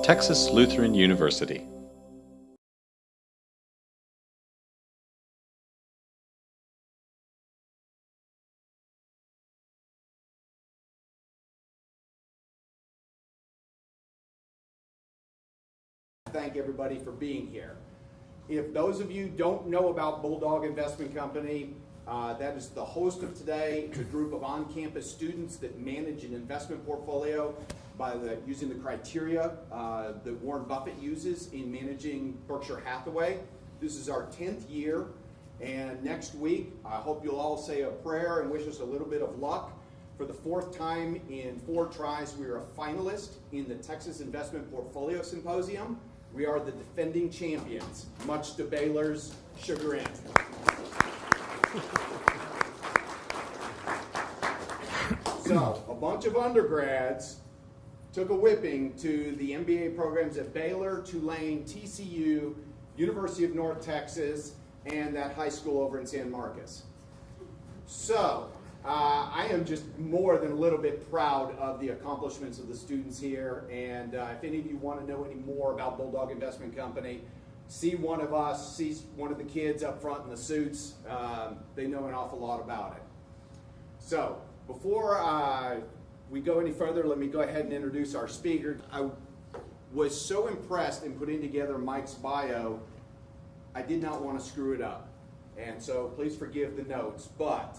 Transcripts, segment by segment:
Texas Lutheran University. Thank everybody for being here. If those of you don't know about Bulldog Investment Company, that is the host of today. It's a group of on-campus students that manage an investment portfolio using the criteria that Warren Buffett uses in managing Berkshire Hathaway. This is our 10th year, and next week I hope you'll all say a prayer and wish us a little bit of luck. For the 4th time in 4 tries, we are a finalist in the Texas Investment Portfolio Symposium. We are the defending champions, much to Baylor's chagrin. So, a bunch of undergrads took a whipping to the M.B.A. programs at Baylor, Tulane, TCU, University of North Texas, and that high school over in San Marcos. So, I am just more than a little bit proud of the accomplishments of the students here, and if any of you want to know any more about Bulldog Investment Company, see one of us, see one of the kids up front in the suits. They know an awful lot about it. So, before we go any further, let me go ahead and introduce our speaker. I was so impressed in putting together Mike's bio, I did not want to screw it up, and so please forgive the notes, but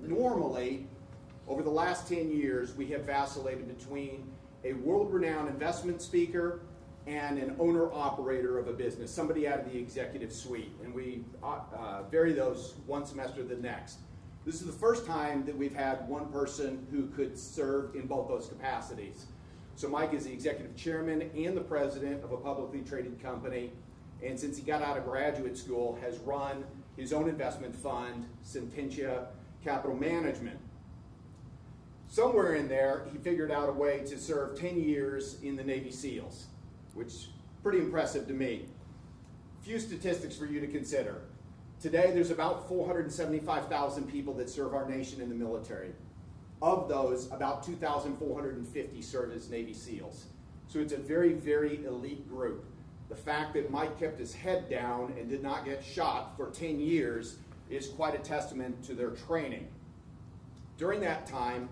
normally, over the last 10 years, we have vacillated between a world-renowned investment speaker and an owner-operator of a business, somebody out of the executive suite, and we vary those one semester to the next. This is the first time that we've had one person who could serve in both those capacities. So Mike is the executive chairman and the president of a publicly traded company, and since he got out of graduate school, has run his own investment fund, Sententia Capital Management. Somewhere in there, he figured out a way to serve 10 years in the Navy SEALs, which is pretty impressive to me. Few statistics for you to consider. Today, there's about 475,000 people that serve our nation in the military. Of those, about 2,450 serve as Navy SEALs. So it's a very, very elite group. The fact that Mike kept his head down and did not get shot for 10 years is quite a testament to their training. During that time,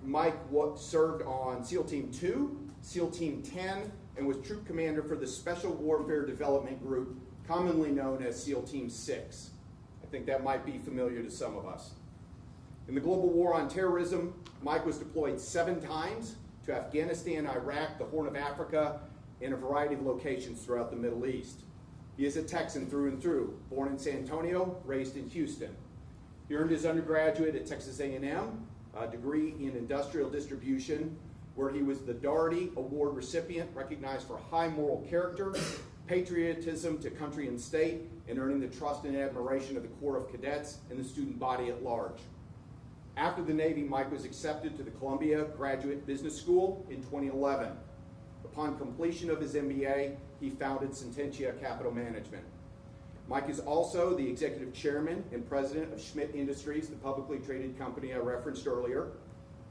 Mike served on SEAL Team 2, SEAL Team 10, and was troop commander for the Special Warfare Development Group, commonly known as SEAL Team 6. I think that might be familiar to some of us. In the global war on terrorism, Mike was deployed 7 times to Afghanistan, Iraq, the Horn of Africa, in a variety of locations throughout the Middle East. He is a Texan through and through, born in San Antonio, raised in Houston. He earned his undergraduate at Texas A&M, a degree in industrial distribution, where he was the Daugherty Award recipient, recognized for high moral character, patriotism to country and state, and earning the trust and admiration of the Corps of Cadets and the student body at large. After the Navy, Mike was accepted to the Columbia Graduate Business School in 2011. Upon completion of his M.B.A., he founded Sententia Capital Management. Mike is also the executive chairman and president of Schmidt Industries, the publicly traded company I referenced earlier.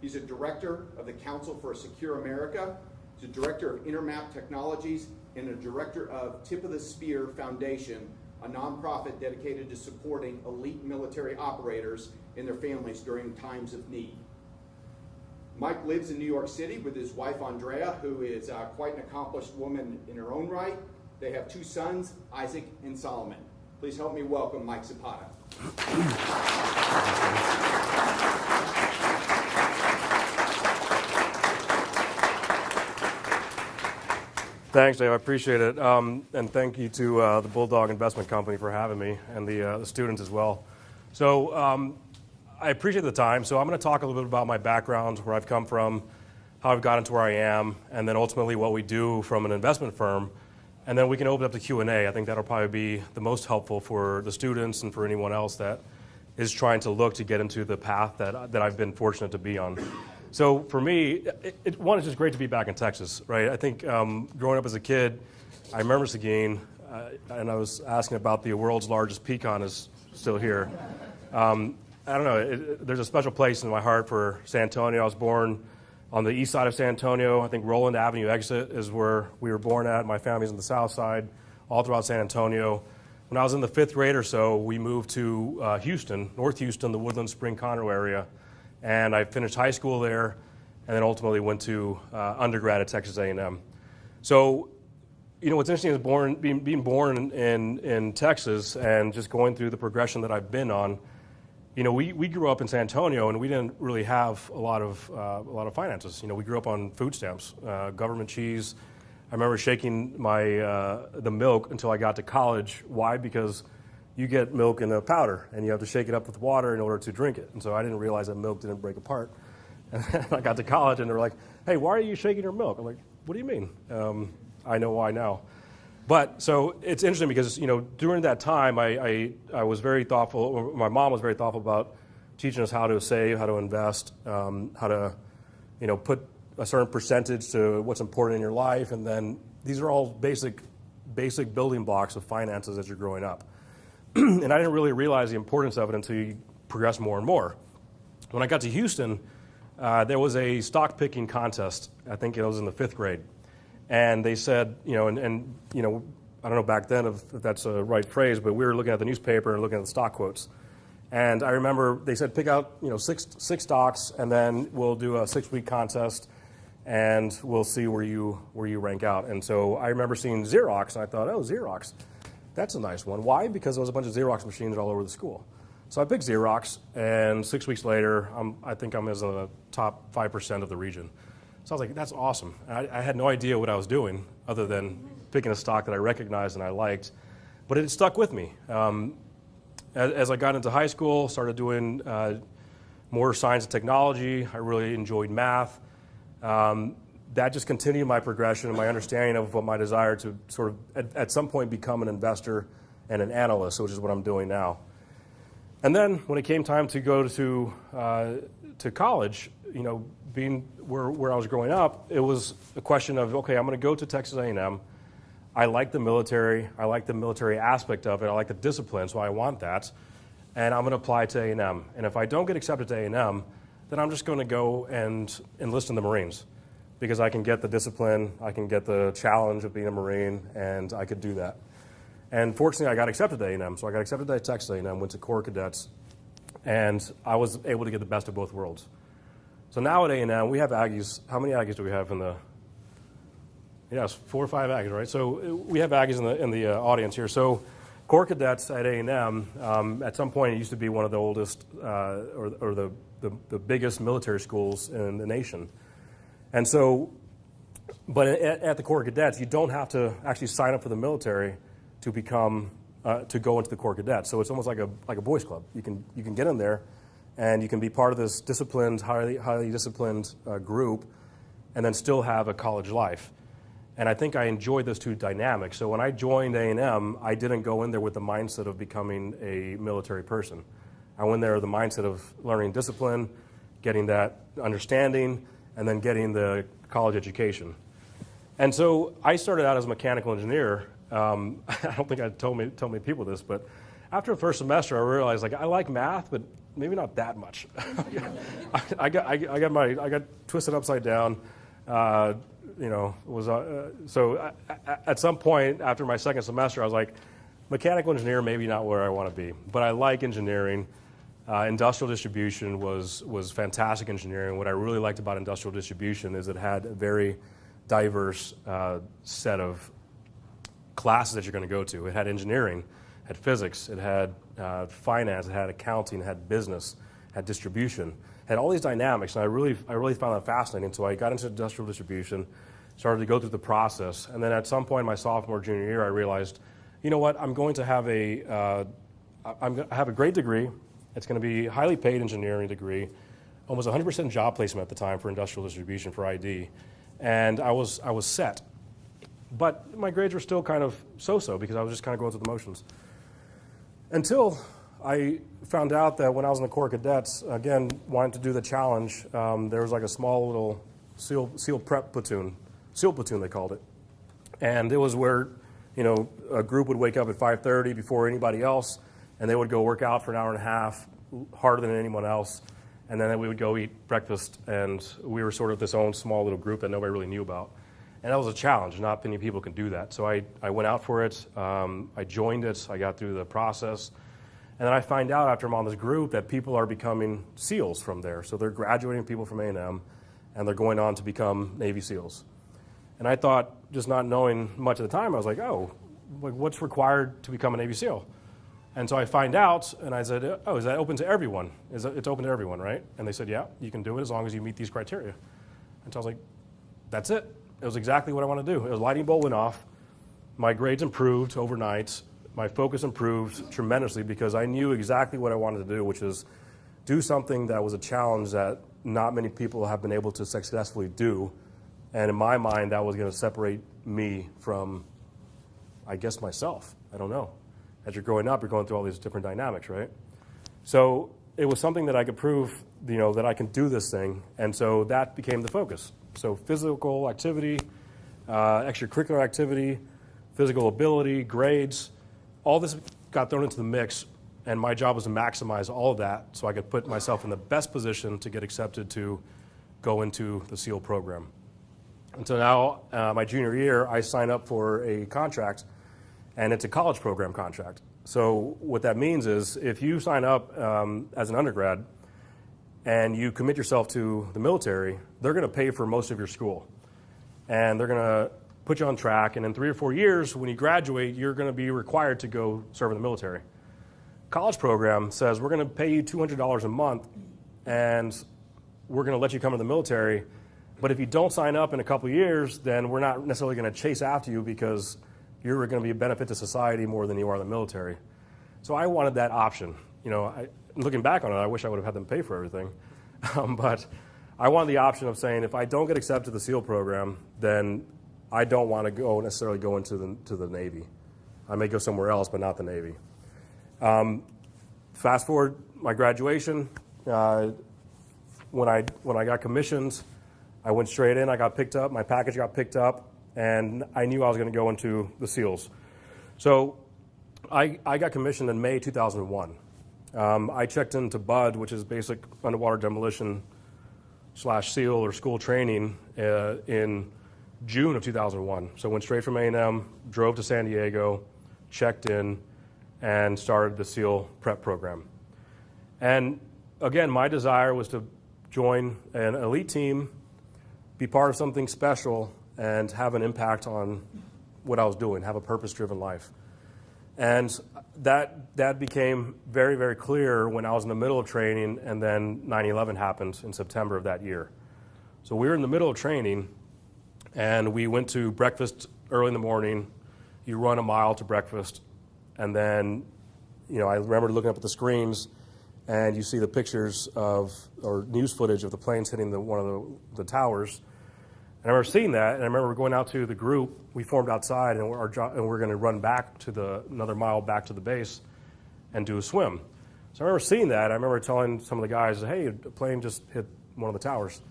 He's a director of the Council for a Secure America. He's a director of Intermap Technologies and a director of Tip of the Spear Foundation, a nonprofit dedicated to supporting elite military operators and their families during times of need. Mike lives in New York City with his wife, Andrea, who is quite an accomplished woman in her own right. They have 2 sons, Isaac and Solomon. Please help me welcome Mike Zapata. Thanks, Dave. I appreciate it. And thank you to the Bulldog Investment Company for having me, and the students as well. So I appreciate the time. So I'm going to talk a little bit about my background, where I've come from, how I've gotten to where I am, and then ultimately what we do from an investment firm. And then we can open up the Q&A. I think that'll probably be the most helpful for the students and for anyone else that is trying to look to get into the path that I've been fortunate to be on. So for me, one, it's just great to be back in Texas, right? I think growing up as a kid, I remember Seguin, and I was asking about the world's largest pecan is still here. I don't know, there's a special place in my heart for San Antonio. I was born on the east side of San Antonio. I think Roland Avenue exit is where we were born at. My family's on the south side, all throughout San Antonio. When I was in the 5th grade or so, we moved to Houston, North Houston, the Woodland Spring Conroe area, and I finished high school there, and then ultimately went to undergrad at Texas A&M. So, what's interesting is being born in Texas and just going through the progression that I've been on. We grew up in San Antonio, and we didn't really have a lot of finances. We grew up on food stamps, government cheese. I remember shaking the milk until I got to college. Why? Because you get milk in a powder, and you have to shake it up with water in order to drink it. And so I didn't realize that milk didn't break apart. And then I got to college, and they were like, "Hey, why are you shaking your milk?" I'm like, "What do you mean?" I know why now. But so it's interesting because during that time I was very thoughtful. Or my mom was very thoughtful about teaching us how to save, how to invest, how to put a certain percentage to what's important in your life, and then these are all basic building blocks of finances as you're growing up. And I didn't really realize the importance of it until you progress more and more. When I got to Houston, there was a stock picking contest. I think it was in the 5th grade. And they said, I don't know back then if that's a right phrase, but we were looking at the newspaper and looking at the stock quotes. And I remember they said, pick out, six stocks, and then we'll do a 6-week contest, and we'll see where you rank out. And so I remember seeing Xerox, and I thought, oh, Xerox, that's a nice one. Why? Because there was a bunch of Xerox machines all over the school. So I picked Xerox, and 6 weeks later, I think I'm in the top 5% of the region. So I was like, that's awesome. I had no idea what I was doing other than picking a stock that I recognized and I liked, but it stuck with me. As I got into high school, started doing more science and technology. I really enjoyed math. That just continued my progression and my understanding of what my desire to sort of at some point become an investor and an analyst, which is what I'm doing now. And then when it came time to go to college, being where I was growing up, it was a question of, okay, I'm going to go to Texas A&M. I like the military. I like the military aspect of it. I like the discipline, so I want that. And I'm going to apply to A&M. And if I don't get accepted to A&M, then I'm just going to go and enlist in the Marines because I can get the discipline, I can get the challenge of being a Marine, and I could do that. And fortunately, I got accepted to A&M. So I got accepted to Texas A&M, went to Corps Cadets, and I was able to get the best of both worlds. So now at A&M, we have Aggies. How many Aggies do we have in the? Yes, 4 or 5 Aggies, right? So we have Aggies in the audience here. So Corps Cadets at A&M, at some point it used to be one of the oldest or the biggest military schools in the nation. And so, but at the Corps Cadets, you don't have to actually sign up for the military to become to go into the Corps Cadets. So it's almost like a boys club. You can get in there. And you can be part of this disciplined, highly disciplined group and then still have a college life. And I think I enjoyed those two dynamics. So when I joined A&M, I didn't go in there with the mindset of becoming a military person. I went there with the mindset of learning discipline, getting that understanding, and then getting the college education. And so I started out as a mechanical engineer. I don't think I told many people this, but after the first semester, I realized I like math, but maybe not that much. I got twisted upside down. So at some point after my second semester, I was like, mechanical engineer, maybe not where I want to be, but I like engineering. Industrial distribution was fantastic engineering. What I really liked about industrial distribution is it had a very diverse set of classes that you're going to go to. It had engineering, had physics, it had finance, it had accounting, it had business, it had distribution, it had all these dynamics, and I really found that fascinating. So I got into industrial distribution, started to go through the process, and then at some point in my sophomore, junior year, I realized, you know what, I'm going to have I have a great degree. It's going to be a highly paid engineering degree, almost 100% job placement at the time for industrial distribution for ID, and I was set. But my grades were still kind of so-so because I was just kind of going through the motions. Until I found out that when I was in the Corps Cadets, again, wanting to do the challenge, there was like a small little SEAL prep platoon, SEAL platoon they called it. And it was where, a group would wake up at 5:30 before anybody else, and they would go work out for an hour and a half, harder than anyone else. and then we would go eat breakfast, and we were sort of this own small little group that nobody really knew about. And that was a challenge. Not many people can do that. So I went out for it. I joined it. I got through the process. And then I find out after I'm on this group that people are becoming SEALs from there. So they're graduating people from A&M, and they're going on to become Navy SEALs. And I thought, just not knowing much at the time, I was like, oh, what's required to become a Navy SEAL? And so I find out, and I said, oh, is that open to everyone? It's open to everyone, right? And they said, yeah, you can do it as long as you meet these criteria. And so I was like, that's it. It was exactly what I want to do. It was lightning bolt went off. My grades improved overnight. My focus improved tremendously because I knew exactly what I wanted to do, which is do something that was a challenge that not many people have been able to successfully do. And in my mind, that was going to separate me from, I guess, myself. I don't know. As you're growing up, you're going through all these different dynamics, right? So it was something that I could prove, that I can do this thing. And so that became the focus. So physical activity, extracurricular activity, physical ability, grades, all this got thrown into the mix, and my job was to maximize all of that so I could put myself in the best position to get accepted to go into the SEAL program. And so now, my junior year, I signed up for a contract, and it's a college program contract. So what that means is if you sign up as an undergrad and you commit yourself to the military, they're going to pay for most of your school. And they're going to put you on track, and in 3 or 4 years, when you graduate, you're going to be required to go serve in the military. College program says we're going to pay you $200 a month, and we're going to let you come to the military, but if you don't sign up in a couple of years, then we're not necessarily going to chase after you because you're going to be a benefit to society more than you are in the military. So I wanted that option. Looking back on it, I wish I would have had them pay for everything, but I wanted the option of saying if I don't get accepted to the SEAL program, then I don't want to necessarily go into the Navy. I may go somewhere else, but not the Navy. Fast forward my graduation. When I got commissioned, I went straight in. I got picked up. My package got picked up, and I knew I was going to go into the SEALs. So I got commissioned in May 2001. I checked into BUD, which is basic underwater demolition / SEAL or school training, in June of 2001. So went straight from A&M, drove to San Diego, checked in, and started the SEAL prep program. And again, my desire was to join an elite team, be part of something special, and have an impact on what I was doing, have a purpose-driven life. And that became very, very clear when I was in the middle of training, and then 9/11 happened in September of that year. So we were in the middle of training, and we went to breakfast early in the morning. You run a mile to breakfast, and then, I remember looking up at the screens, and you see the pictures or news footage of the planes hitting one of the towers. And I remember seeing that, and I remember going out to the group. We formed outside, and we're going to run back to another mile back to the base and do a swim. So I remember seeing that. I remember telling some of the guys, hey, a plane just hit one of the towers.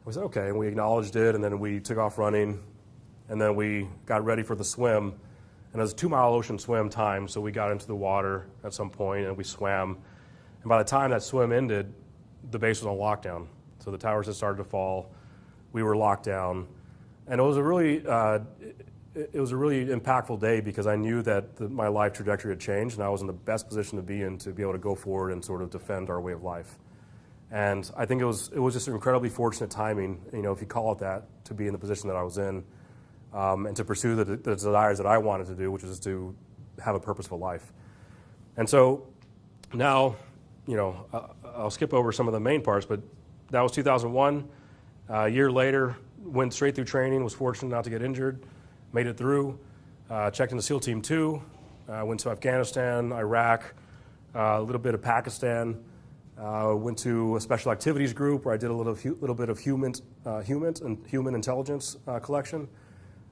We said, okay, and we acknowledged it, and then we took off running, and then we got ready for the swim. And it was a 2-mile ocean swim time, so we got into the water at some point, and we swam. And by the time that swim ended, the base was on lockdown. So the towers had started to fall. We were locked down. And it was a really impactful day because I knew that my life trajectory had changed, and I was in the best position to be in to be able to go forward and sort of defend our way of life. And I think it was just incredibly fortunate timing, if you call it that, to be in the position that I was in, and to pursue the desires that I wanted to do, which is to have a purposeful life. And so now, I'll skip over some of the main parts, but that was 2001. A year later, went straight through training, was fortunate not to get injured, made it through, checked into SEAL Team 2, went to Afghanistan, Iraq, a little bit of Pakistan. Went to a special activities group where I did a little bit of human intelligence collection,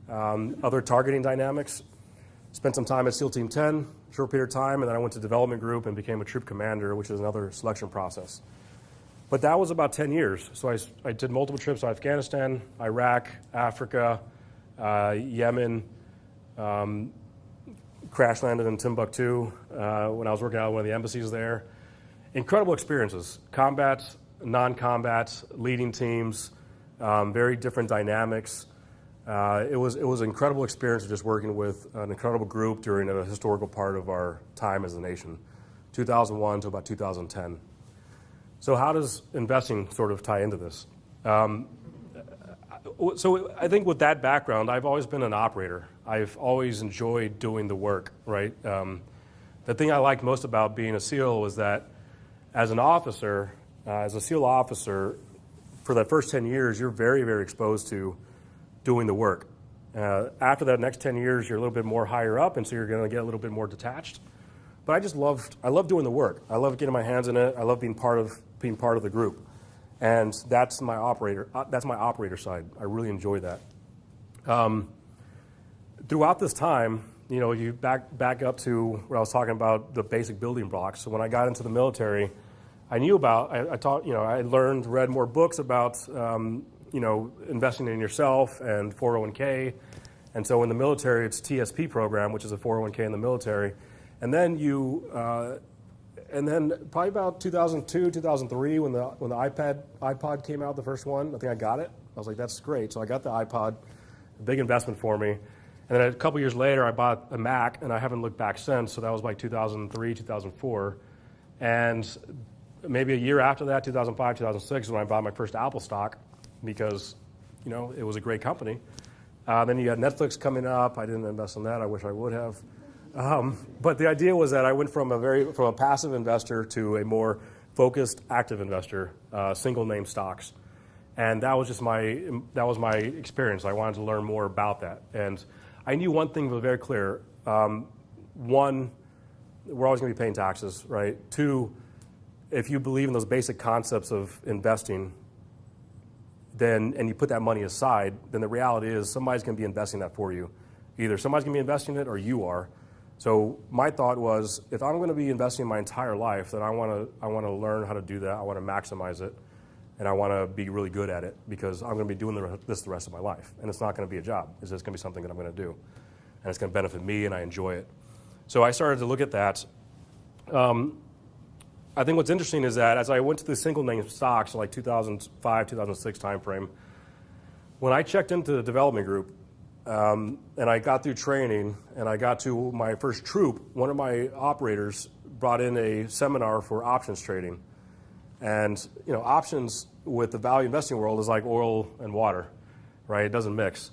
other targeting dynamics. Spent some time at SEAL Team 10, short period of time, and then I went to development group and became a troop commander, which is another selection process. But that was about 10 years. So I did multiple trips to Afghanistan, Iraq, Africa, Yemen, crash landed in Timbuktu when I was working out at one of the embassies there. Incredible experiences. Combat non-combat, leading teams, very different dynamics. It was an incredible experience just working with an incredible group during a historical part of our time as a nation, 2001 to about 2010. So how does investing sort of tie into this? So I think with that background, I've always been an operator. I've always enjoyed doing the work, right? The thing I liked most about being a SEAL was that as an officer, as a SEAL officer, for the first 10 years, you're very, very exposed to doing the work. After that next 10 years, you're a little bit more higher up, and so you're going to get a little bit more detached. But I love doing the work. I love getting my hands in it. I love being part of the group. And that's my operator side. I really enjoy that. Throughout this time, you back up to where I was talking about the basic building blocks. So when I got into the military, I knew about, I read more books about, investing in yourself and 401k. And so in the military, it's TSP program, which is a 401k in the military. And then probably about 2002, 2003, when the iPod came out, the first one, I think I got it. I was like, that's great. So I got the iPod, a big investment for me. And then a couple years later, I bought a Mac, and I haven't looked back since. So that was like 2003, 2004. And maybe a year after that, 2005, 2006, when I bought my first Apple stock because, it was a great company. Then you had Netflix coming up. I didn't invest in that. I wish I would have. But the idea was that I went from a passive investor to a more focused, active investor, single name stocks, and that was my experience. I wanted to learn more about that, and I knew one thing was very clear. One, we're always going to be paying taxes, right? Two, if you believe in those basic concepts of investing, and you put that money aside, then the reality is somebody's going to be investing that for you. Either somebody's going to be investing it or you are. So my thought was, if I'm going to be investing my entire life, then I want to learn how to do that. I want to maximize it, and I want to be really good at it because I'm going to be doing this the rest of my life. And it's not going to be a job. It's just going to be something that I'm going to do. And it's going to benefit me, and I enjoy it. So I started to look at that. I think what's interesting is that as I went to the single name stocks, like 2005, 2006 timeframe, when I checked into the development group, and I got through training, and I got to my first troop, one of my operators brought in a seminar for options trading. And options with the value investing world is like oil and water, right? It doesn't mix.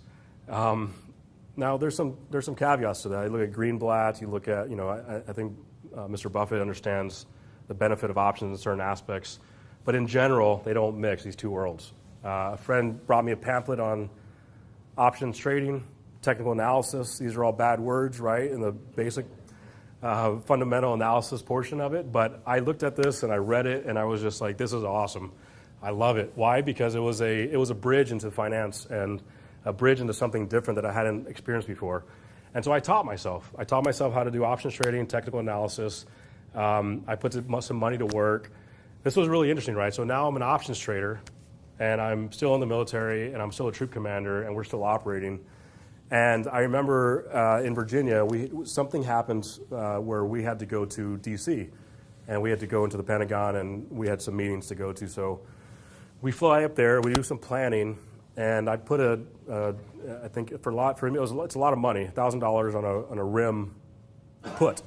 Now there's some caveats to that. You look at Greenblatt. You look at I think Mr. Buffett understands the benefit of options in certain aspects, but in general they don't mix these two worlds. A friend brought me a pamphlet on options trading, technical analysis. These are all bad words, right, in the basic fundamental analysis portion of it. But I looked at this and I read it and I was just like, this is awesome. I love it. Why? Because it was a bridge into finance and a bridge into something different that I hadn't experienced before. And so I taught myself. How to do options trading, technical analysis. I put some money to work. This was really interesting, right? So now I'm an options trader, and I'm still in the military, and I'm still a troop commander, and we're still operating. And I remember in Virginia, something happened where we had to go to D.C., and we had to go into the Pentagon, and we had some meetings to go to. So we fly up there, we do some planning, and I put I think for me, it's a lot of money, $1,000 on a RIM put.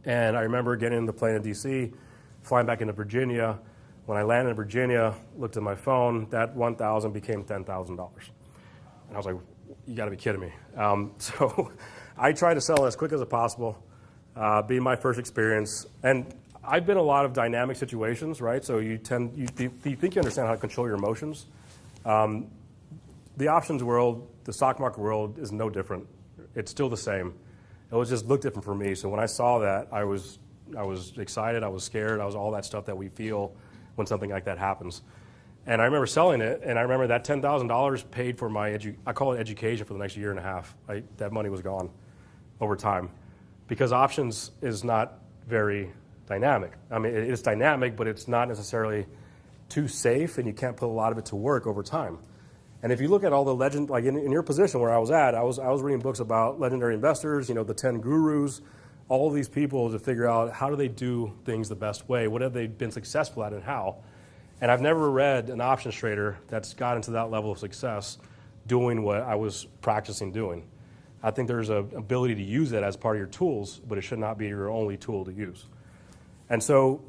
And I remember getting in the plane in D.C., flying back into Virginia. When I landed in Virginia, looked at my phone, that $1,000 became $10,000. And I was like, you got to be kidding me. So I tried to sell it as quick as possible, being my first experience. And I've been in a lot of dynamic situations, right? So you think you understand how to control your emotions. The options world, the stock market world is no different. It's still the same. It was just looked different for me. So when I saw that, I was excited, I was scared, I was all that stuff that we feel when something like that happens. And I remember selling it, and I remember that $10,000 paid for my I call it education for the next year and a half. That money was gone over time because options is not very dynamic. I mean, it is dynamic, but it's not necessarily too safe, and you can't put a lot of it to work over time. And if you look at all the legend, like in your position where I was at, I was reading books about legendary investors, the 10 gurus, all of these people to figure out how do they do things the best way, what have they been successful at and how. And I've never read an options trader that's gotten to that level of success doing what I was practicing doing. I think there's an ability to use it as part of your tools, but it should not be your only tool to use. And so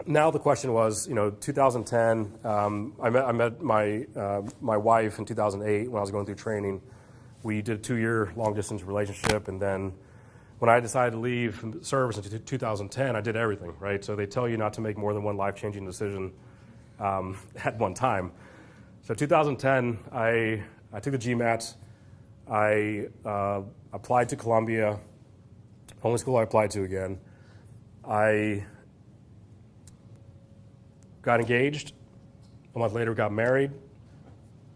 now the question was, 2010, I met my wife in 2008 when I was going through training. We did a 2-year long-distance relationship, and then when I decided to leave service in 2010, I did everything, right? So they tell you not to make more than one life-changing decision at one time. So 2010, I took the GMAT. I applied to Columbia, only school I applied to again. I got engaged. A month later, got married.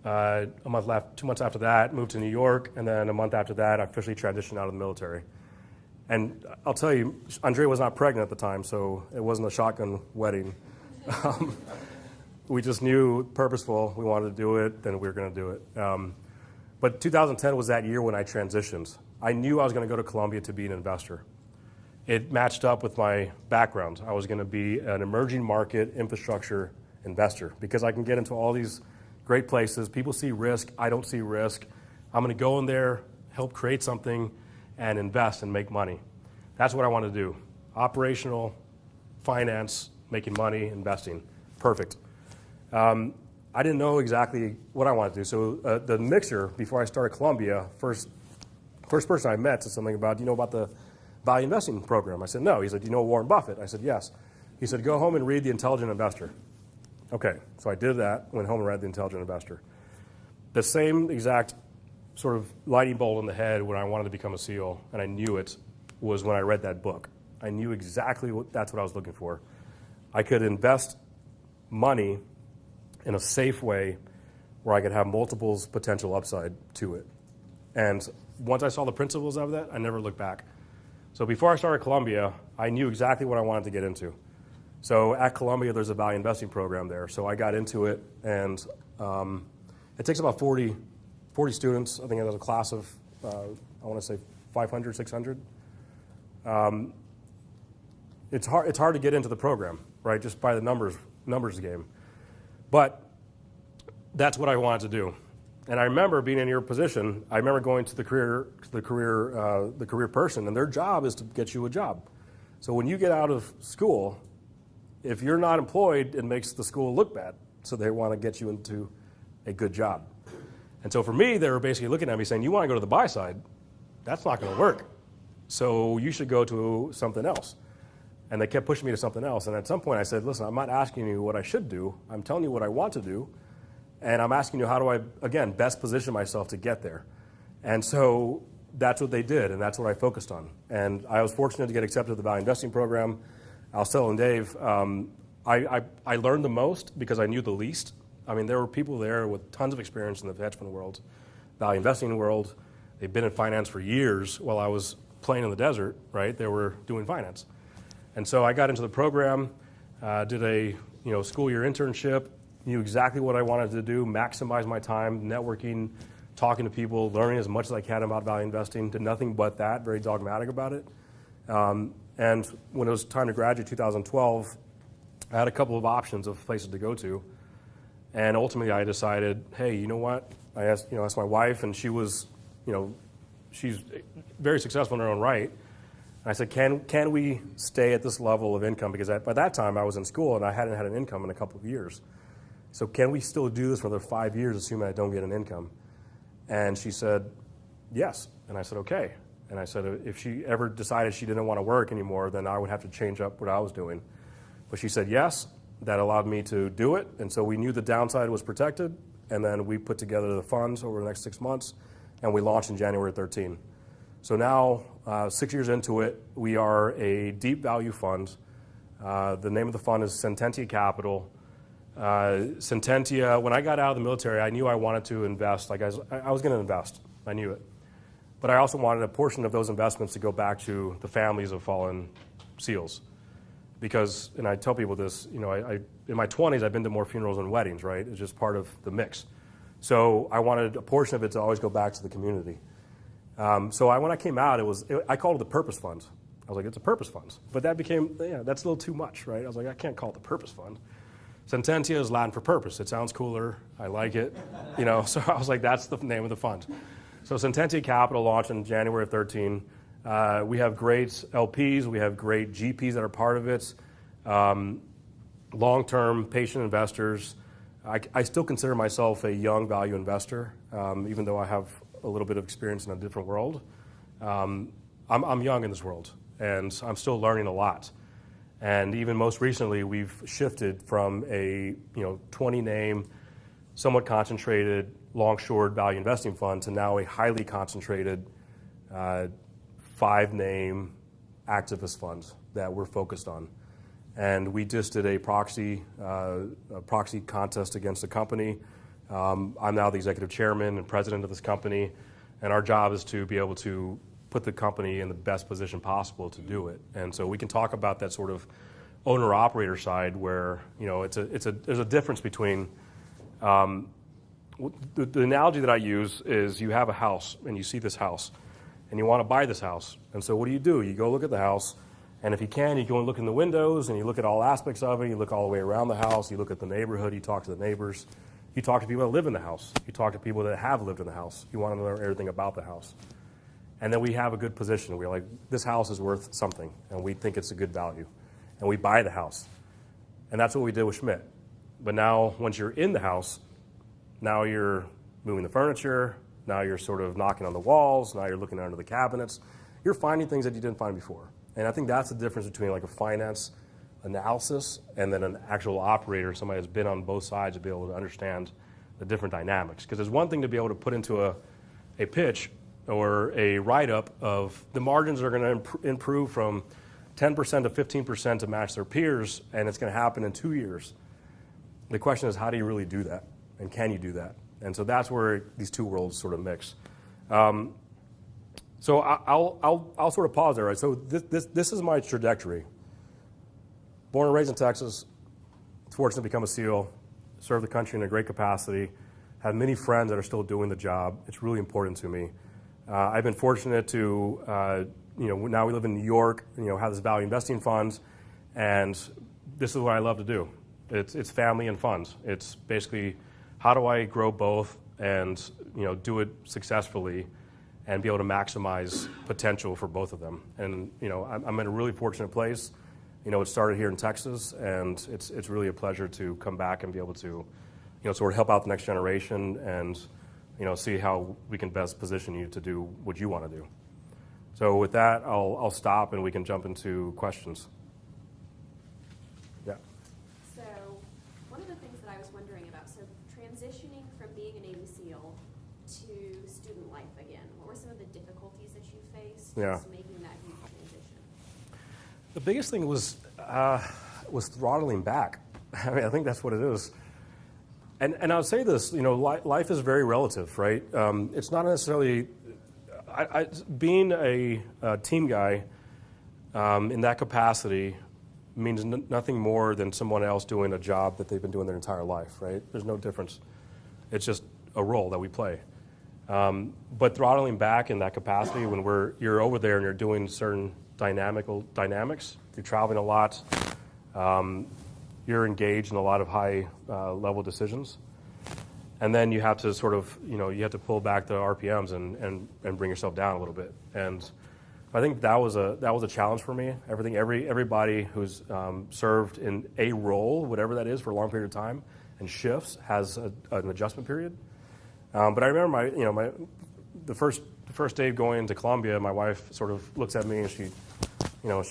2 months after that, moved to New York, and then a month after that, I officially transitioned out of the military. And I'll tell you, Andrea was not pregnant at the time, so it wasn't a shotgun wedding. We just knew, purposeful, we wanted to do it, then we were going to do it. But 2010 was that year when I transitioned. I knew I was going to go to Columbia to be an investor. It matched up with my background. I was going to be an emerging market infrastructure investor because I can get into all these great places. People see risk. I don't see risk. I'm going to go in there, help create something, and invest and make money. That's what I want to do. Operational, finance, making money, investing. Perfect. I didn't know exactly what I wanted to do. So the mixer, before I started Columbia, first person I met said something about, do you know about the value investing program? I said, no. He said, do you know Warren Buffett? I said, yes. He said, go home and read The Intelligent Investor. Okay, so I did that, went home and read The Intelligent Investor. The same exact sort of lightning bolt in the head when I wanted to become a SEAL, and I knew it, was when I read that book. I knew exactly that's what I was looking for. I could invest money in a safe way where I could have multiples potential upside to it. And once I saw the principles of that, I never looked back. So before I started Columbia, I knew exactly what I wanted to get into. So at Columbia, there's a value investing program there. So I got into it, and it takes about 40 students. I think it has a class of, I want to say 500, 600. It's hard to get into the program, right, just by the numbers game. But that's what I wanted to do. And I remember being in your position. I remember going to the career person, and their job is to get you a job. So when you get out of school, if you're not employed, it makes the school look bad. So they want to get you into a good job. And so for me, they were basically looking at me saying, you want to go to the buy side? That's not going to work. So you should go to something else. And they kept pushing me to something else. And at some point I said, listen, I'm not asking you what I should do. I'm telling you what I want to do. And I'm asking you, how do I, again, best position myself to get there? And so that's what they did, and that's what I focused on. And I was fortunate to get accepted to the value investing program. I'll tell Dave, I learned the most because I knew the least. I mean, there were people there with tons of experience in the hedge fund world, value investing world. They've been in finance for years while I was playing in the desert, right? They were doing finance. And so I got into the program, did a school year internship, knew exactly what I wanted to do, maximize my time, networking, talking to people, learning as much as I can about value investing, did nothing but that, very dogmatic about it. And when it was time to graduate 2012, I had a couple of options of places to go to. And ultimately I decided, hey, you know what? I asked my wife, and she was, she's very successful in her own right. And I said, can we stay at this level of income? Because by that time I was in school and I hadn't had an income in a couple of years. So can we still do this for another 5 years, assuming I don't get an income? And she said, yes. And I said, okay. And I said, if she ever decided she didn't want to work anymore, then I would have to change up what I was doing. But she said yes. That allowed me to do it. And so we knew the downside was protected. And then we put together the funds over the next 6 months, and we launched in January 13. So now, 6 years into it, we are a deep value fund. The name of the fund is Sententia Capital. Sententia, when I got out of the military, I knew I wanted to invest. Like I was going to invest. I knew it. But I also wanted a portion of those investments to go back to the families of fallen SEALs. Because, and I tell people this, in my 20s, I've been to more funerals than weddings, right? It's just part of the mix. So I wanted a portion of it to always go back to the community. So when I came out, I called it the purpose fund. I was like, it's a purpose fund. But that became, that's a little too much, right? I was like, I can't call it the purpose fund. Sententia is Latin for purpose. It sounds cooler. I like it. So I was like, that's the name of the fund. So Sententia Capital launched in January of 13. We have great LPs. We have great GPs that are part of it. Long-term patient investors. I still consider myself a young value investor, even though I have a little bit of experience in a different world. I'm young in this world, and I'm still learning a lot. And even most recently, we've shifted from a 20-name, somewhat concentrated, long-short value investing fund to now a highly concentrated 5-name activist fund that we're focused on. And we just did a proxy contest against the company. I'm now the executive chairman and president of this company, and our job is to be able to put the company in the best position possible to do it. And so we can talk about that sort of owner-operator side where there's a difference between the analogy that I use is you have a house and you see this house and you want to buy this house. And so what do? You go look at the house, and if you can, you go and look in the windows and you look at all aspects of it. You look all the way around the house. You look at the neighborhood. You talk to the neighbors. You talk to people that live in the house. You talk to people that have lived in the house. You want to know everything about the house. And then we have a good position. We're like, this house is worth something, and we think it's a good value. And we buy the house. And that's what we did with Schmidt. But now, once you're in the house, now you're moving the furniture. Now you're sort of knocking on the walls. Now you're looking under the cabinets. You're finding things that you didn't find before. And I think that's the difference between like a finance analysis and then an actual operator, somebody that's been on both sides to be able to understand the different dynamics. Because there's one thing to be able to put into a pitch or a write-up of the margins are going to improve from 10% to 15% to match their peers, and it's going to happen in 2 years. The question is, how do you really do that? And can you do that? And so that's where these two worlds sort of mix. So I'll sort of pause there. Right? So this is my trajectory. Born and raised in Texas, fortunate to become a SEAL, serve the country in a great capacity, have many friends that are still doing the job. It's really important to me. I've been fortunate to, now we live in New York, have this value investing fund, and this is what I love to do. It's family and funds. It's basically how do I grow both and do it successfully and be able to maximize potential for both of them. And I'm in a really fortunate place. It started here in Texas, and it's really a pleasure to come back and be able to sort of help out the next generation and see how we can best position you to do what you want to do. So with that, I'll stop and we can jump into questions. Yeah. So one of the things that I was wondering about, so transitioning from being a Navy SEAL to student life again, what were some of the difficulties that you faced just making that huge transition? The biggest thing was throttling back. I think that's what it is. And I'll say this, life is very relative, right? It's not necessarily, being a team guy in that capacity means nothing more than someone else doing a job that they've been doing their entire life, right? There's no difference. It's just a role that we play. But throttling back in that capacity when you're over there and you're doing certain dynamics, you're traveling a lot, you're engaged in a lot of high level decisions. And then you have to sort of, you have to pull back the RPMs and bring yourself down a little bit. And I think that was a challenge for me. Everybody who's served in a role, whatever that is, for a long period of time, and shifts has an adjustment period. But I remember the first day going into Columbia, my wife sort of looks at me and she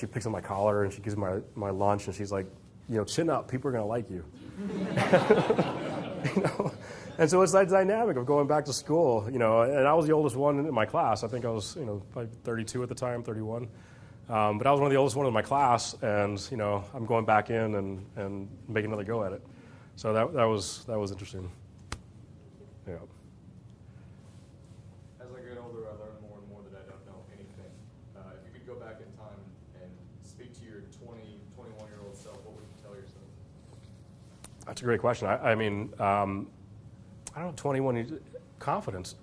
picks up my collar and she gives me my lunch and she's like, chin up, people are going to like you. And so it's that dynamic of going back to school, and I was the oldest one in my class. I think I was, probably 32 at the time, 31. But I was one of the oldest ones in my class, and, I'm going back in and making another go at it. So that was interesting. Yeah. As I get older, I learn more and more that I don't know anything. If you could go back in time and speak to your 21-year-old self, what would you tell yourself? That's a great question. I don't know, 21, confidence.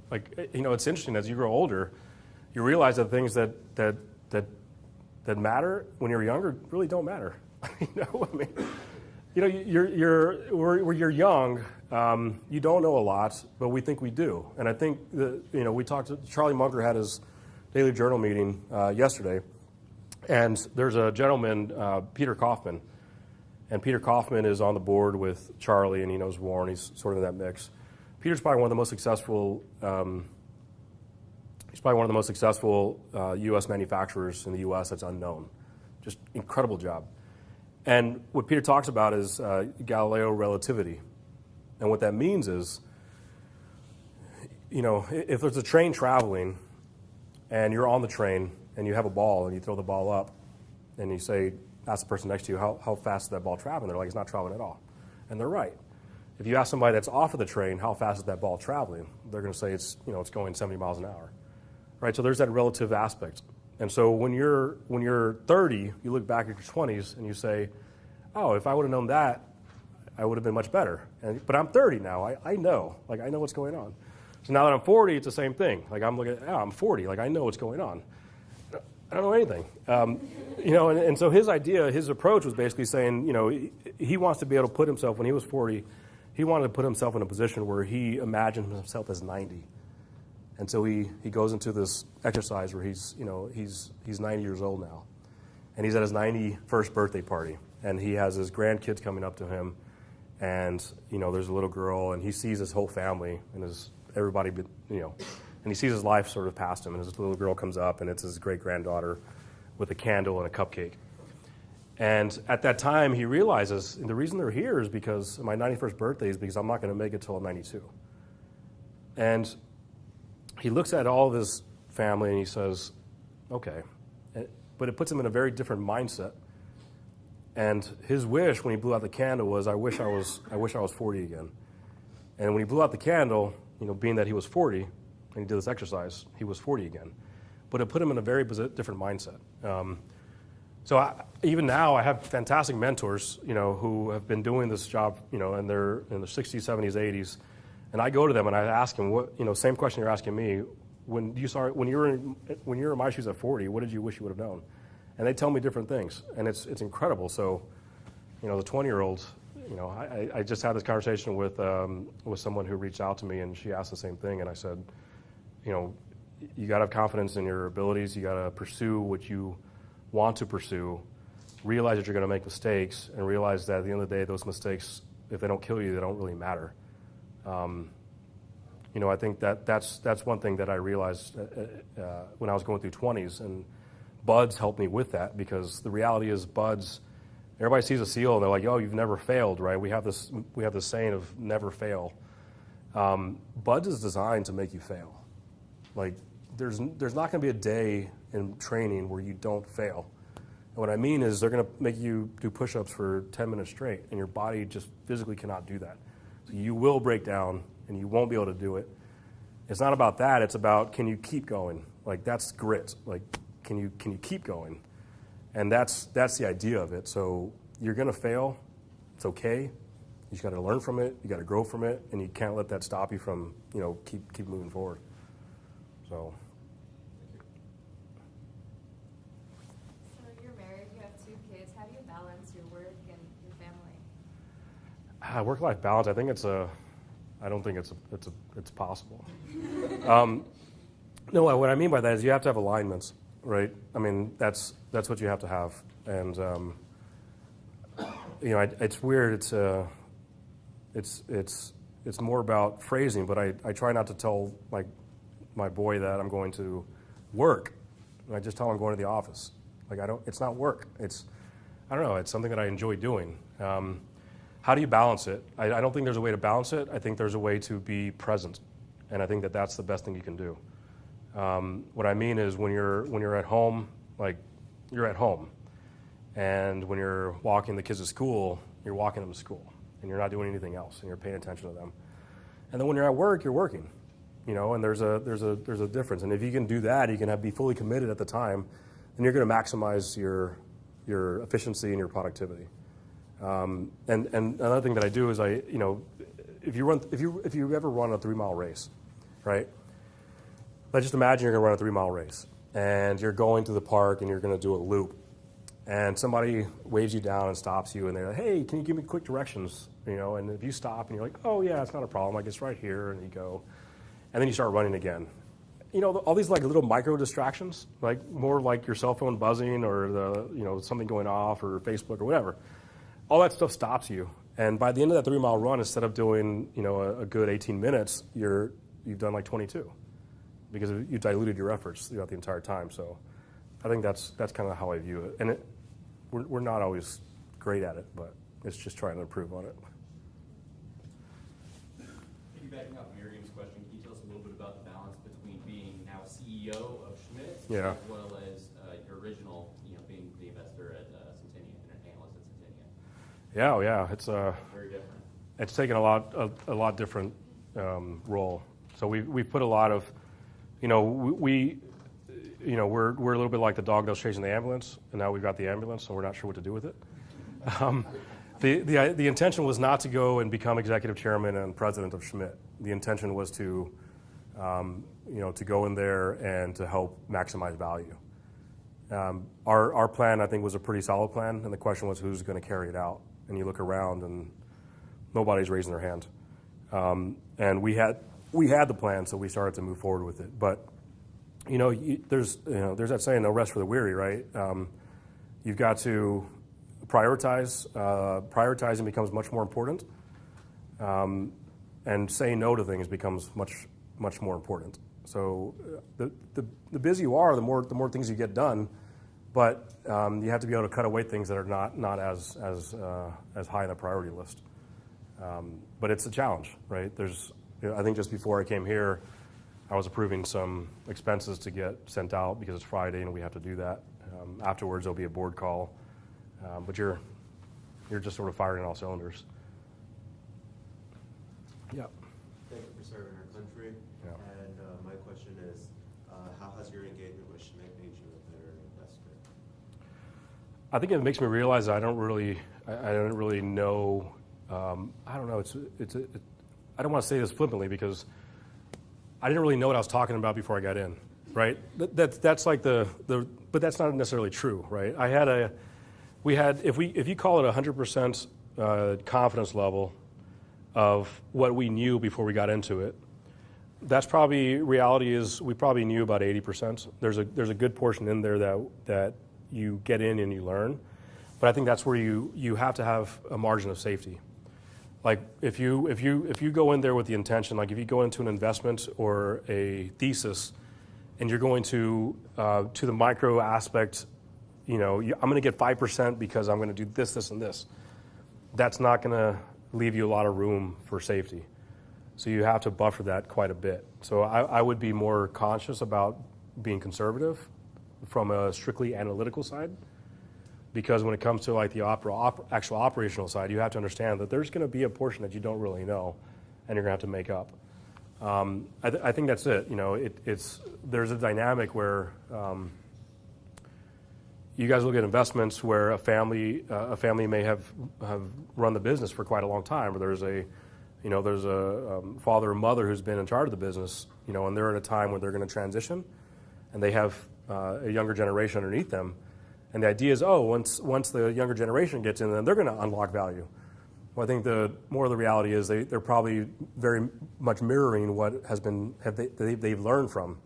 Like, it's interesting, as you grow older, you realize that things that matter when you're younger really don't matter. when you're young, you don't know a lot, but we think we do. And I think we talked to Charlie Munger had his daily journal meeting yesterday, and there's a gentleman, Peter Kaufman, and Peter Kaufman is on the board with Charlie, and he knows Warren. He's sort of in that mix. Peter's probably one of the most successful. He's probably one of the most successful U.S. manufacturers in the U.S. that's unknown. Just incredible job. And what Peter talks about is Galileo relativity. And what that means is, if there's a train traveling and you're on the train and you have a ball and you throw the ball up and you say, ask the person next to you, how fast is that ball traveling? They're like, it's not traveling at all. And they're right. If you ask somebody that's off of the train, how fast is that ball traveling? They're going to say it's going 70 miles an hour. Right? So there's that relative aspect. And so when you're 30, you look back at your 20s and you say, oh, if I would have known that, I would have been much better. But I'm 30 now. I know. I know what's going on. So now that I'm 40, it's the same thing. I'm looking at, I'm 40. I know what's going on. I don't know anything. And so his idea, his approach was basically saying, he wants to be able to put himself, when he was 40, he wanted to put himself in a position where he imagined himself as 90. And so he goes into this exercise where he's 90 years old now. And he's at his 91st birthday party. And he has his grandkids coming up to him. And, there's a little girl, and he sees his whole family and everybody, and he sees his life sort of past him. And his little girl comes up, and it's his great-granddaughter with a candle and a cupcake. And at that time, he realizes, and the reason they're here is because my 91st birthday is because I'm not going to make it till I'm 92. And he looks at all of his family and he says, okay. But it puts him in a very different mindset. And his wish when he blew out the candle was, I wish I was 40 again. And when he blew out the candle, being that he was 40, and he did this exercise, he was 40 again. But it put him in a very different mindset. Even now, I have fantastic mentors, who have been doing this job, in their 60s, 70s, 80s. And I go to them and I ask them, what, same question you're asking me. When you were in my shoes at 40, what did you wish you would have known? And they tell me different things, and it's incredible. So, the 20-year-old, I just had this conversation with someone who reached out to me, and she asked the same thing, and I said, you got to have confidence in your abilities. You got to pursue what you want to pursue. Realize that you're going to make mistakes, and realize that at the end of the day, those mistakes, if they don't kill you, they don't really matter. I think that's one thing that I realized when I was going through 20s, and buds helped me with that, because the reality is buds, everybody sees a seal and they're like, oh, you've never failed, right? We have this saying of never fail. Buds is designed to make you fail. There's not going to be a day in training where you don't fail. And what I mean is they're going to make you do push-ups for 10 minutes straight, and your body just physically cannot do that. So you will break down, and you won't be able to do it. It's not about that. It's about, can you keep going? That's grit. Can you keep going? And that's the idea of it. So you're going to fail. It's okay. You just got to learn from it. You got to grow from it, and you can't let that stop you from keep moving forward. So. So you're married. You have 2 kids. How do you balance your work and your family? Work-life balance. I think I don't think it's possible. No, what I mean by that is you have to have alignments, right? I mean, that's what you have to have. And it's weird. It's more about phrasing, but I try not to tell my boy that I'm going to work. I just tell him I'm going to the office. It's not work. It's something that I enjoy doing. How do you balance it? I don't think there's a way to balance it. I think there's a way to be present, and I think that's the best thing you can do. What I mean is when you're at home, you're at home, and when you're walking the kids to school, you're walking them to school, and you're not doing anything else, and you're paying attention to them. And then when you're at work, you're working, and there's a difference. And if you can do that, you can be fully committed at the time, then you're going to maximize your efficiency and your productivity. And another thing that I do is if you ever run a 3-mile race, right? Let's just imagine you're going to run a 3-mile race, and you're going to the park and you're going to do a loop, and somebody waves you down and stops you, and they're like, hey, can you give me quick directions? And if you stop and you're like, oh yeah, it's not a problem, like it's right here, and you go, and then you start running again. All these like little micro distractions, like more like your cell phone buzzing or something going off or Facebook or whatever. All that stuff stops you. And by the end of that 3-mile run, instead of doing a good 18 minutes, you've done like 22 because you diluted your efforts throughout the entire time. So I think that's kind of how I view it. And we're not always great at it, but it's just trying to improve on it. Piggybacking off Miriam's question, can you tell us a little bit about the balance between being now CEO of Schmidt Yeah. as well as your original, being the investor at Sententia and an analyst at Sententia? Yeah, it's Very different. It's taken a lot different role. So we've put a lot of, we're a little bit like the dog that was chasing the ambulance, and now we've got the ambulance, and we're not sure what to do with it. The intention was not to go and become executive chairman and president of Schmidt. The intention was to, to go in there and to help maximize value. Our plan, I think, was a pretty solid plan, and the question was who's going to carry it out. And you look around, and nobody's raising their hand. And we had the plan, so we started to move forward with it. But there's that saying, no rest for the weary, right? You've got to prioritize. Prioritizing becomes much more important, and saying no to things becomes much more important. So the busier you are, the more things you get done. But you have to be able to cut away things that are not as high on the priority list. But it's a challenge, right? I think just before I came here, I was approving some expenses to get sent out because it's Friday and we have to do that. Afterwards, there'll be a board call, but you're just sort of firing on all cylinders. Yeah. Thank you for serving our country. Yeah. And my question is, how has your engagement with Schmidt made you a better investor? I think it makes me realize that I don't really know. I don't know. I don't want to say this flippantly because I didn't really know what I was talking about before I got in, right? That's like but that's not necessarily true, right? If you call it 100% confidence level of what we knew before we got into it, that's probably, reality is we probably knew about 80%. There's a good portion in there that you get in and you learn, but I think that's where you have to have a margin of safety. Like if you go in there with the intention, like if you go into an investment or a thesis, and you're going to the micro aspect, I'm going to get 5% because I'm going to do this, this, and this. That's not going to leave you a lot of room for safety. So you have to buffer that quite a bit. So I would be more conscious about being conservative from a strictly analytical side. Because when it comes to like the actual operational side, you have to understand that there's going to be a portion that you don't really know, and you're going to have to make up. I think that's it. There's a dynamic where you guys look at investments where a family may have run the business for quite a long time, or there's a father or mother who's been in charge of the business, and they're at a time when they're going to transition, and they have a younger generation underneath them. And the idea is, once the younger generation gets in, then they're going to unlock value. Well, I think the more of the reality is they're probably very much mirroring what they've learned from.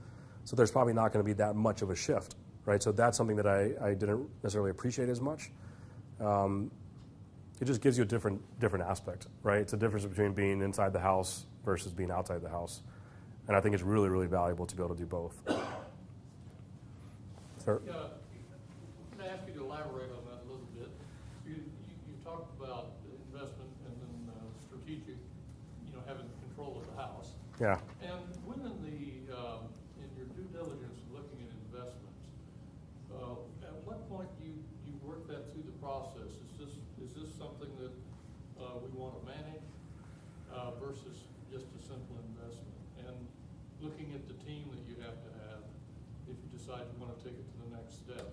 So there's probably not going to be that much of a shift, right? So that's something that I didn't necessarily appreciate as much. It just gives you a different aspect, right? It's a difference between being inside the house versus being outside the house. And I think it's really, really valuable to be able to do both. Sir? Can I ask you to elaborate on that a little bit? You talked about investment and then strategic, having control of the house. Yeah. And when in your due diligence looking at investments, at what point you work that through the process? Is this something that we want to manage versus just a simple investment? And looking at the team that you have to have if you decide you want to take it to the next step.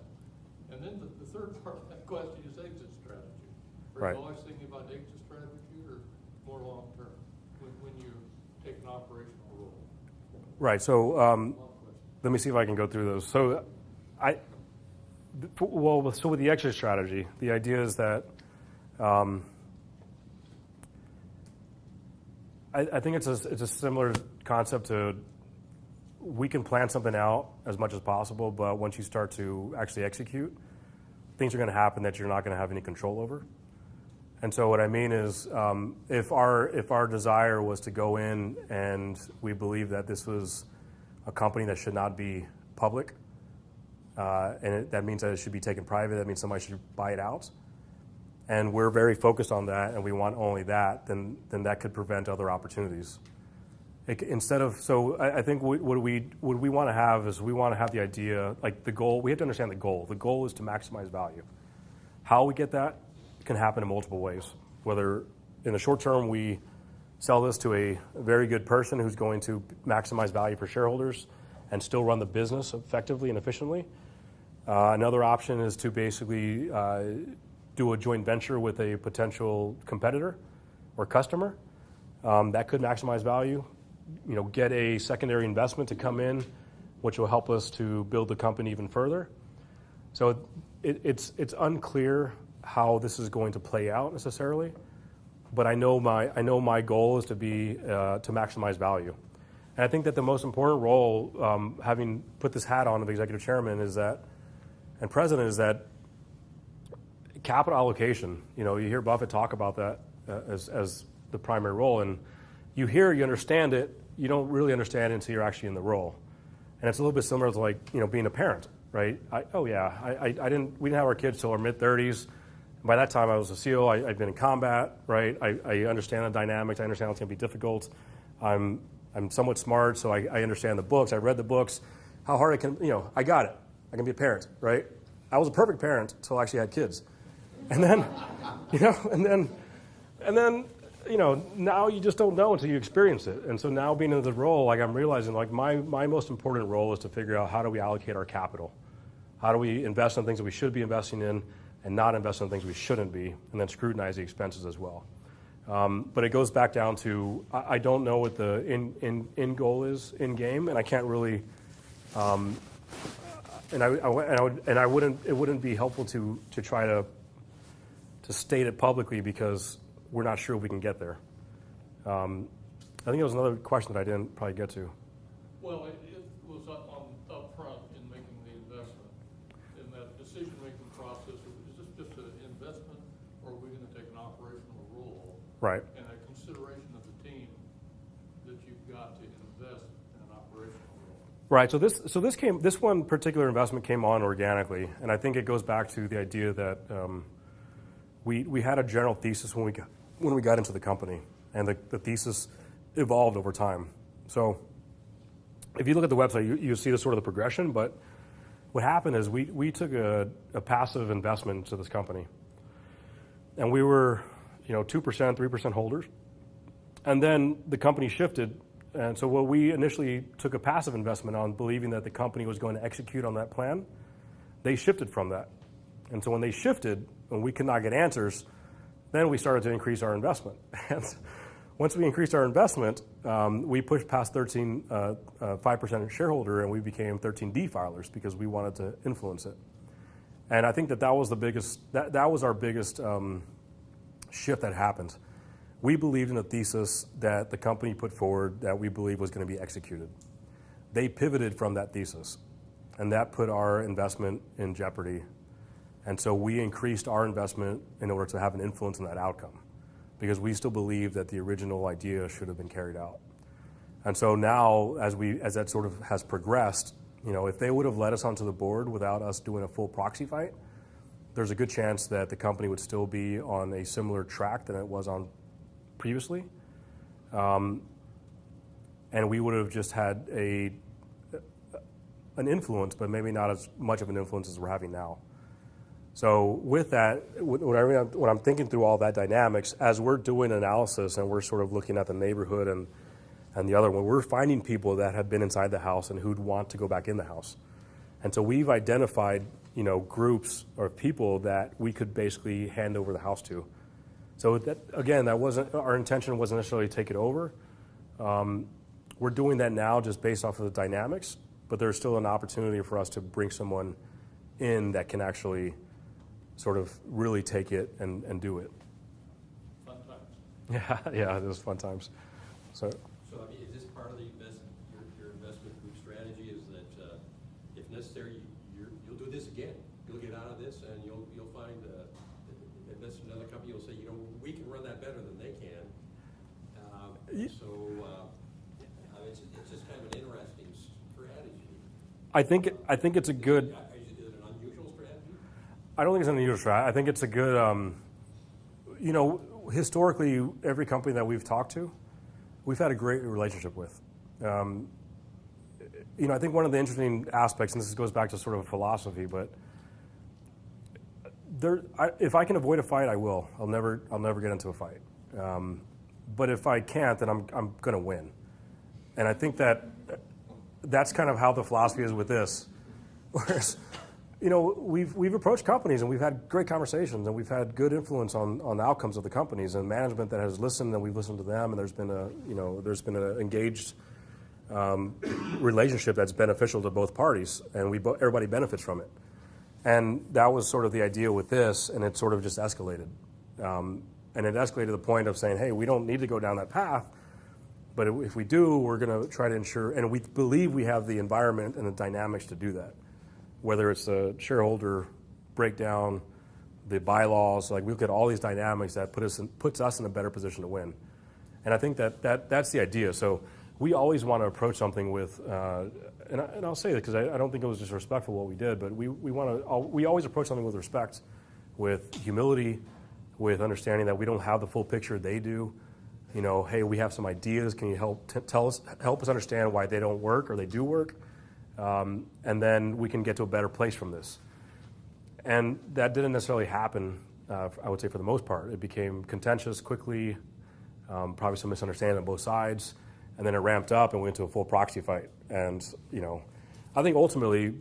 And then the third part of that question is exit strategy. Are you always thinking about exit strategy or more long term when you take an operational role? Right. So let me see if I can go through those. So Well, so with the exit strategy, the idea is that I think it's a similar concept to we can plan something out as much as possible, but once you start to actually execute, things are going to happen that you're not going to have any control over. And so what I mean is if our desire was to go in and we believe that this was a company that should not be public, that means that it should be taken private, that means somebody should buy it out, and we're very focused on that and we want only that, then that could prevent other opportunities. I think what we want to have is we want to have the idea, like the goal, we have to understand the goal. The goal is to maximize value. How we get that can happen in multiple ways. Whether in the short term we sell this to a very good person who's going to maximize value for shareholders and still run the business effectively and efficiently. Another option is to basically do a joint venture with a potential competitor or customer. That could maximize value. Get a secondary investment to come in, which will help us to build the company even further. So it's unclear how this is going to play out necessarily, but I know my goal is to be to maximize value. And I think that the most important role, having put this hat on of executive chairman, and president, is that capital allocation. You hear Buffett talk about that as the primary role, and you understand it, you don't really understand it until you're actually in the role. And it's a little bit similar to being a parent, right? We didn't have our kids till our mid-30s. By that time, I was a SEAL. I'd been in combat, right? I understand the dynamics. I understand it's going to be difficult. I'm somewhat smart, so I understand the books. I read the books. How hard I can, I got it. I can be a parent, right? I was a perfect parent until I actually had kids. And then, now you just don't know until you experience it. And so now being in the role, I'm realizing my most important role is to figure out how do we allocate our capital? How do we invest in things that we should be investing in and not invest in things we shouldn't be, and then scrutinize the expenses as well. But it goes back down to I don't know what the end goal is in game, and I can't really. It wouldn't be helpful to try to state it publicly because we're not sure if we can get there. I think there was another question that I didn't probably get to. Well, it was up front in making the investment. In that decision-making process, is this just an investment, or are we going to take an operational role? Right. And a consideration of the team that you've got to invest in an operational role. Right. So this one particular investment came on organically, and I think it goes back to the idea that we had a general thesis when we got into the company, and the thesis evolved over time. So if you look at the website, you see the sort of the progression, but what happened is we took a passive investment into this company, and we were 2%, 3% holders, and then the company shifted. And so what we initially took a passive investment on, believing that the company was going to execute on that plan, they shifted from that. And so when they shifted, when we could not get answers, then we started to increase our investment. And once we increased our investment, we pushed past 5% shareholder, and we became 13D filers because we wanted to influence it. And I think that was the biggest, that was our biggest shift that happened. We believed in a thesis that the company put forward that we believed was going to be executed. They pivoted from that thesis, and that put our investment in jeopardy. And so we increased our investment in order to have an influence in that outcome, because we still believe that the original idea should have been carried out. And so now, as that sort of has progressed, if they would have let us onto the board without us doing a full proxy fight, there's a good chance that the company would still be on a similar track than it was on previously, and we would have just had an influence, but maybe not as much of an influence as we're having now. So with that, when I'm thinking through all that dynamics, as we're doing analysis and we're sort of looking at the neighborhood and the other one, we're finding people that have been inside the house and who'd want to go back in the house. And so we've identified, groups or people that we could basically hand over the house to. So that, again, that wasn't our intention. Wasn't necessarily to take it over. We're doing that now just based off of the dynamics, but there's still an opportunity for us to bring someone in that can actually sort of really take it and do it. Fun times. Yeah, it was fun times. So So, I mean, is this part of the your investment group strategy is that, if necessary, you'll do this again? You'll get out of this and you'll find, invest in another company, you'll say, you know, we can run that better than they can. It's just kind of an interesting strategy. I think it's a good. Is it an unusual strategy? I don't think it's an unusual strategy. I think it's a good. Historically, every company that we've talked to, we've had a great relationship with. I think one of the interesting aspects, and this goes back to sort of philosophy, but if I can avoid a fight, I will. I'll never get into a fight. But if I can't, then I'm going to win. And I think that's kind of how the philosophy is with this. Whereas, we've approached companies and we've had great conversations and we've had good influence on the outcomes of the companies and management that has listened and we've listened to them and there's been an engaged relationship that's beneficial to both parties and everybody benefits from it. And that was sort of the idea with this, and it sort of just escalated. And it escalated to the point of saying, hey, we don't need to go down that path, but if we do, we're going to try to ensure, and we believe we have the environment and the dynamics to do that. Whether it's the shareholder breakdown, the bylaws, like we look at all these dynamics that puts us in a better position to win. And I think that's the idea. So we always want to approach something with, and I'll say that because I don't think it was disrespectful what we did, but we always approach something with respect, with humility, with understanding that we don't have the full picture they do. Hey, we have some ideas. Can you help us understand why they don't work or they do work? And then we can get to a better place from this. And that didn't necessarily happen, I would say, for the most part. It became contentious quickly, probably some misunderstanding on both sides, and then it ramped up and went to a full proxy fight. And, I think ultimately,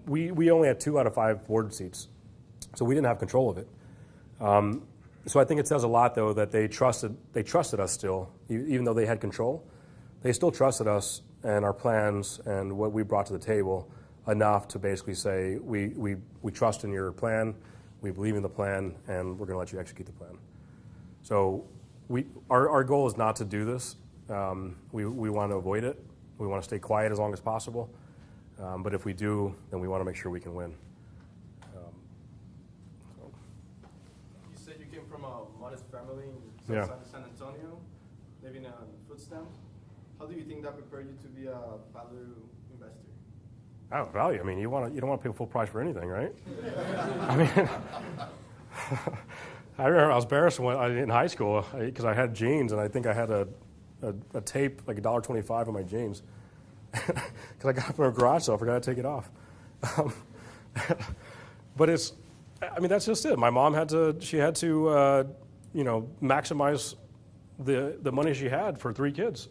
we only had 2 out of 5 board seats, so we didn't have control of it. So I think it says a lot, though, that they trusted us still, even though they had control. They still trusted us and our plans and what we brought to the table enough to basically say, we trust in your plan, we believe in the plan, and we're going to let you execute the plan. So our goal is not to do this. We want to avoid it. We want to stay quiet as long as possible. But if we do, then we want to make sure we can win. You said you came from a modest family in Yeah. San Antonio, living on food stamps. How do you think that prepared you to be a value investor? Oh, value. I mean, you don't want to pay full price for anything, right? I mean, I remember I was embarrassed in high school because I had jeans and I think I had a tape like $1.25 on my jeans because I got it from a garage sale. I forgot to take it off. But that's just it. My mom had to maximize the money she had for 3 kids.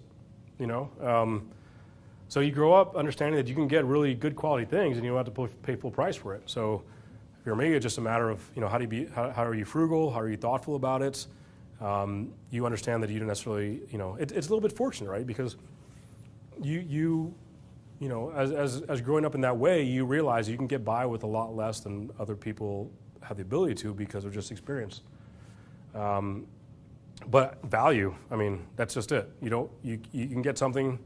So you grow up understanding that you can get really good quality things and you don't have to pay full price for it. So if you're me, it's just a matter of, how are you frugal? How are you thoughtful about it? You understand that you don't necessarily, it's a little bit fortunate, right? Because as growing up in that way, you realize you can get by with a lot less than other people have the ability to because of just experience. But value, that's just it. You can get something,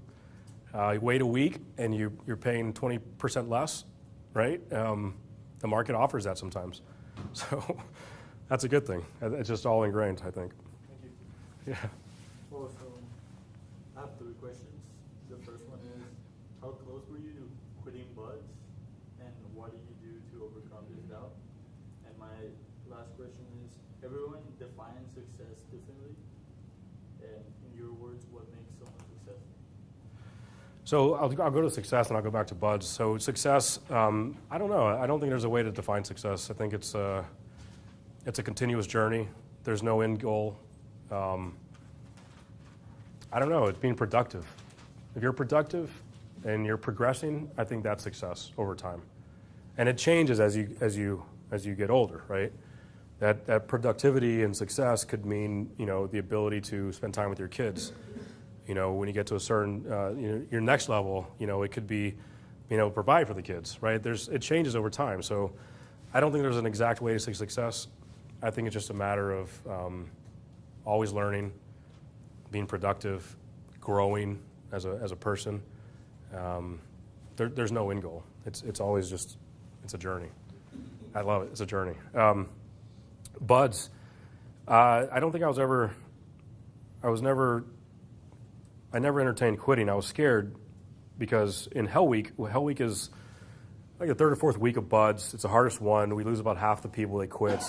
wait a week, and you're paying 20% less, right? The market offers that sometimes. So that's a good thing. It's just all ingrained, I think. Thank you. Yeah. Well, so I have 3 questions. The first one is, how close were you to quitting Buds, and what did you do to overcome this doubt? And my last question is, everyone defines success differently, and in your words, what makes someone successful? So I'll go to success and I'll go back to Buds. So success, I don't know. I don't think there's a way to define success. I think it's a continuous journey. There's no end goal. I don't know. It's being productive. If you're productive and you're progressing, I think that's success over time. And it changes as you get older, right? That productivity and success could mean, the ability to spend time with your kids. When you get to a certain, your next level, it could be provide for the kids, right? It changes over time. So I don't think there's an exact way to success. I think it's just a matter of always learning, being productive, growing as a person. There's no end goal. It's always just, it's a journey. I love it. It's a journey. Buds, I don't think I never entertained quitting. I was scared because in Hell Week is like the third or fourth week of Buds. It's the hardest one. We lose about half the people that quit.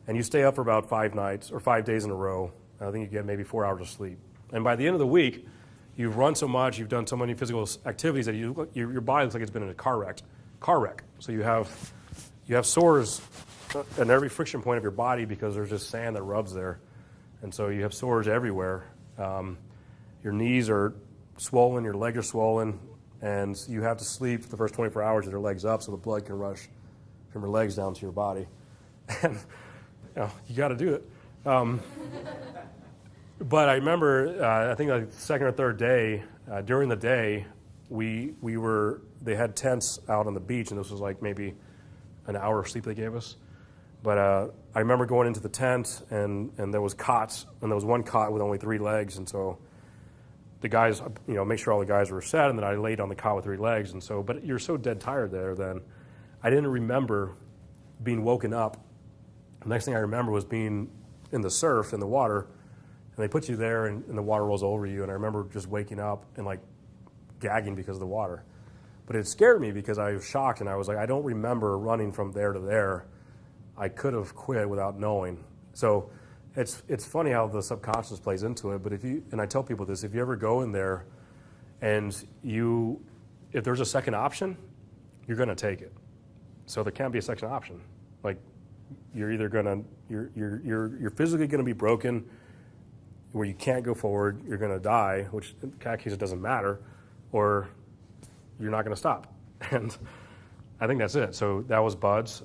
And you stay up for about 5 nights or 5 days in a row. I think you get maybe 4 hours of sleep. And by the end of the week, you've run so much, you've done so many physical activities that your body looks like it's been in a car wreck. So you have sores at every friction point of your body because there's just sand that rubs there. And so you have sores everywhere. Your knees are swollen, your legs are swollen, and you have to sleep for the first 24 hours with your legs up so the blood can rush from your legs down to your body. And you got to do it. But I remember, I think like the second or third day, during the day, they had tents out on the beach, and this was like maybe an hour of sleep they gave us. But I remember going into the tent, and there was cots, and there was one cot with only 3 legs, and so the guys, make sure all the guys were set, and then I laid on the cot with 3 legs, and so, but you're so dead tired there then. I didn't remember being woken up. The next thing I remember was being in the surf, in the water, and they put you there, and the water rolls over you, and I remember just waking up and like gagging because of the water. But it scared me because I was shocked, and I was like, I don't remember running from there to there. I could have quit without knowing. So it's funny how the subconscious plays into it, but and I tell people this, if you ever go in there and if there's a second option, you're going to take it. So there can't be a second option. Like you're either you're physically going to be broken where you can't go forward, you're going to die, which in that case it doesn't matter, or you're not going to stop. And I think that's it. So that was Buds.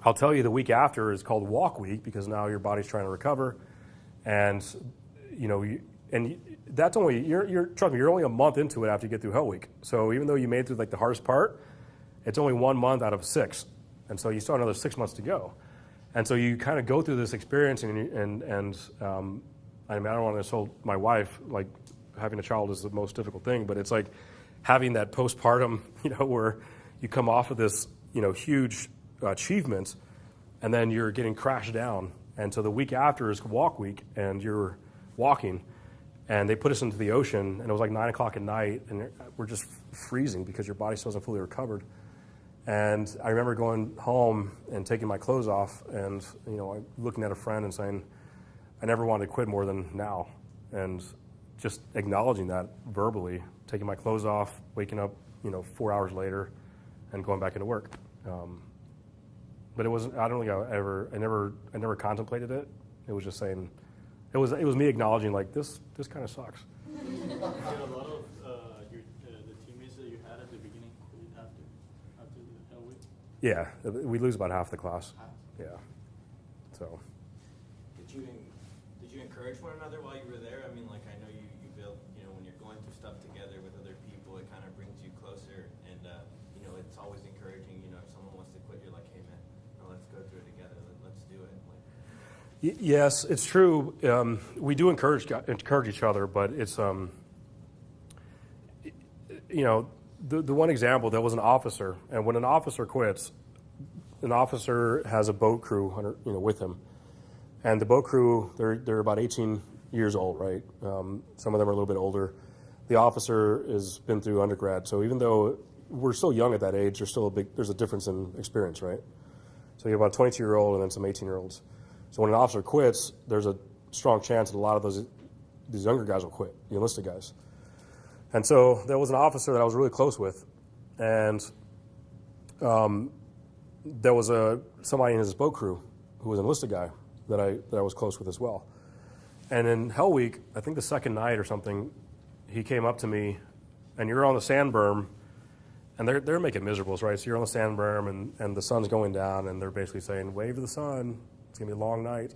I'll tell you the week after is called Walk Week because now your body's trying to recover. And, that's only, trust me, you're only a month into it after you get through Hell Week. So even though you made it through like the hardest part, it's only 1 month out of 6. And so you still have another 6 months to go. And so you kind of go through this experience and I don't want to insult my wife, like having a child is the most difficult thing, but it's like having that postpartum, where you come off of this, huge achievement and then you're getting crashed down. And so the week after is Walk Week and you're walking and they put us into the ocean and it was like 9 o'clock at night and we're just freezing because your body still hasn't fully recovered. And I remember going home and taking my clothes off and, looking at a friend and saying, I never wanted to quit more than now. And just acknowledging that verbally, taking my clothes off, waking up, 4 hours later and going back into work. But it wasn't, I don't think I never contemplated it. It was just saying, it was me acknowledging like, this kind of sucks. Did a lot of the teammates that you had at the beginning quit after the Hell Week? Yeah, we lose about half the class. Yeah, so. Did you encourage one another while you were there? I mean, like I know you build, when you're going through stuff together with other people, it kind of brings you closer, and it's always encouraging. If someone wants to quit, you're like, hey man, let's go through it together. Let's do it. Yes, it's true. We do encourage each other, but it's the one example, there was an officer, and when an officer quits, an officer has a boat crew with him. And the boat crew, they're about 18 years old, right? Some of them are a little bit older. The officer has been through undergrad, so even though we're still young at that age, there's a difference in experience, right? So you have about a 22-year-old and then some 18-year-olds. So when an officer quits, there's a strong chance that a lot of these younger guys will quit, the enlisted guys. And so there was an officer that I was really close with, and there was somebody in his boat crew who was an enlisted guy that I was close with as well. And in Hell Week, I think the second night or something, he came up to me, and you're on the sand berm, and they're making miserables, right? So you're on the sand berm, and the sun's going down, and they're basically saying, wave to the sun, it's going to be a long night.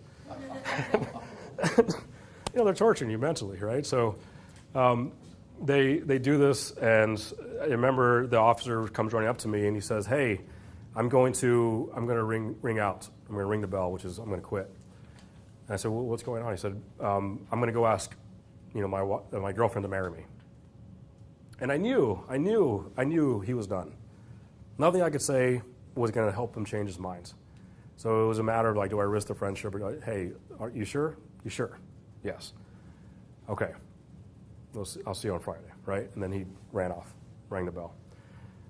They're torturing you mentally, right? So they do this, and I remember the officer comes running up to me and he says, "Hey, I'm going to ring out. I'm going to ring the bell, which is I'm going to quit." And I said, "Well, what's going on?" He said, "I'm going to go ask, my girlfriend to marry me." And I knew he was done. Nothing I could say was going to help him change his mind. So it was a matter of like, do I risk the friendship? Or go, hey, are you sure? You sure? Yes. Okay. I'll see you on Friday, right? And then he ran off, rang the bell.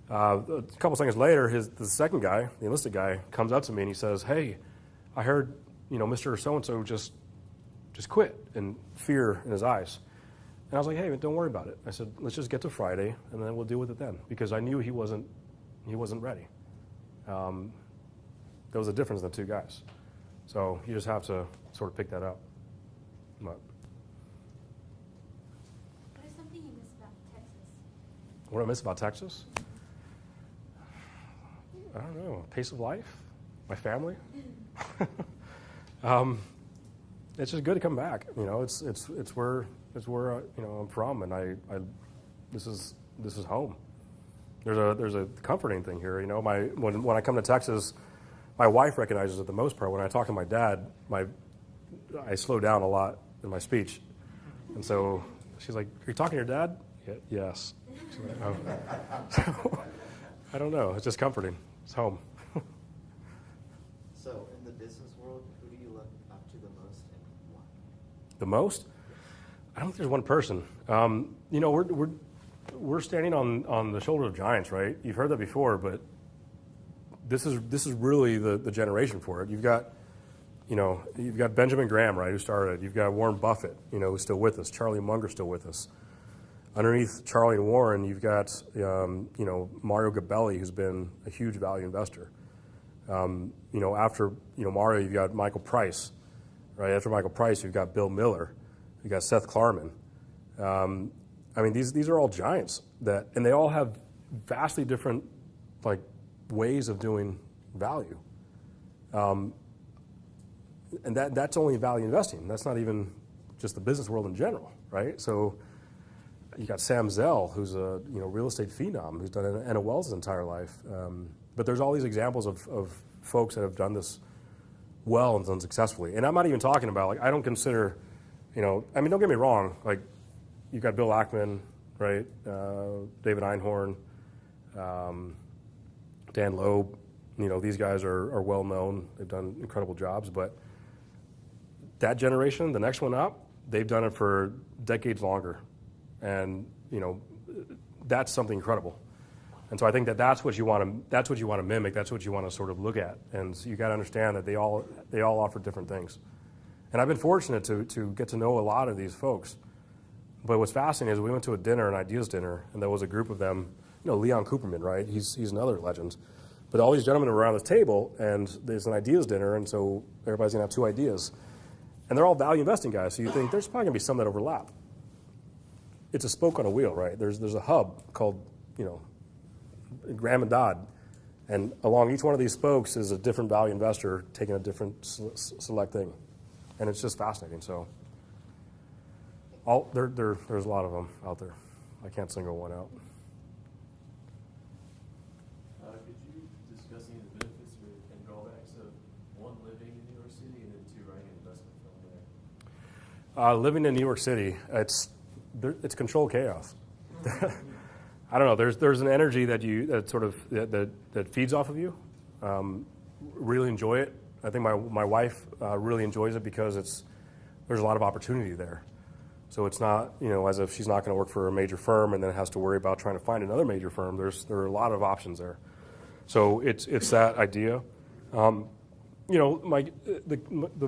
A couple seconds later, the second guy, the enlisted guy, comes up to me and he says, "Hey, I heard, Mr. So-and-so just quit," and fear in his eyes. And I was like, "Hey, don't worry about it." I said, "Let's just get to Friday, and then we'll deal with it then," because I knew he wasn't ready. There was a difference in the two guys. So you just have to sort of pick that up. But what is something you miss about Texas? What do I miss about Texas? I don't know. Pace of life, my family. It's just good to come back. It's where I'm from, and this is home. There's a comforting thing here. When I come to Texas, my wife recognizes it the most part. When I talk to my dad, I slow down a lot in my speech, and so she's like, "Are you talking to your dad?" Yes. She's like, "Oh." So, I don't know. It's just comforting. It's home. So, in the business world, who do you look up to the most and why? The most? I don't think there's one person. We're standing on the shoulder of giants, right? You've heard that before, but this is really the generation for it. You've got Benjamin Graham, right, who started. You've got Warren Buffett, who's still with us. Charlie Munger still with us. Underneath Charlie and Warren, you've got Mario Gabelli, who's been a huge value investor. After Mario, you've got Michael Price, right? After Michael Price, you've got Bill Miller, you've got Seth Klarman. These are all giants and they all have vastly different ways of doing value. And that's only value investing. That's not even just the business world in general, right? So you got Sam Zell, who's a real estate phenom, who's done NOLs his entire life. But there's all these examples of folks that have done this well and done successfully. And I'm not even talking about I don't consider, don't get me wrong, you've got Bill Ackman, right? David Einhorn, Dan Loeb. These guys are well known. They've done incredible jobs. But that generation, the next one up, they've done it for decades longer. And, that's something incredible. And so I think that's what you want to mimic. That's what you want to sort of look at. And so you got to understand that they all offer different things. And I've been fortunate to get to know a lot of these folks. But what's fascinating is we went to an ideas dinner, and there was a group of them. Leon Cooperman, right? He's another legend. But all these gentlemen are around this table, and there's an ideas dinner, and so everybody's going to have two ideas. And they're all value investing guys, so you think there's probably going to be some that overlap. It's a spoke on a wheel, right? There's a hub called, Graham and Dodd. And along each one of these spokes is a different value investor taking a different select thing. And it's just fascinating. So there's a lot of them out there. I can't single one out. Could you discuss any of the benefits and drawbacks of one, living in New York City, and then two, running an investment firm there? Living in New York City, it's controlled chaos. I don't know. There's an energy that feeds off of you. Really enjoy it. I think my wife really enjoys it because there's a lot of opportunity there. So it's not as if she's not going to work for a major firm and then has to worry about trying to find another major firm. There are a lot of options there. So it's that idea. The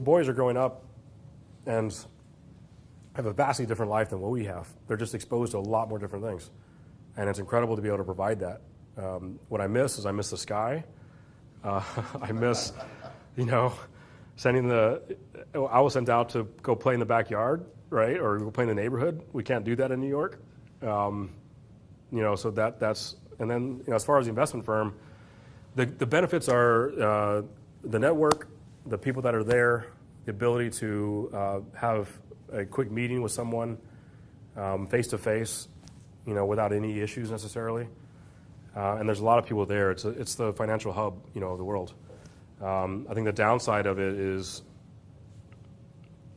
boys are growing up and have a vastly different life than what we have. They're just exposed to a lot more different things. And it's incredible to be able to provide that. What I miss is the sky. I miss, I was sent out to go play in the backyard, right? Or go play in the neighborhood. We can't do that in New York. So that's, and then, as far as the investment firm, the benefits are the network, the people that are there, the ability to have a quick meeting with someone face to face, without any issues necessarily. And there's a lot of people there. It's the financial hub, of the world. I think the downside of it is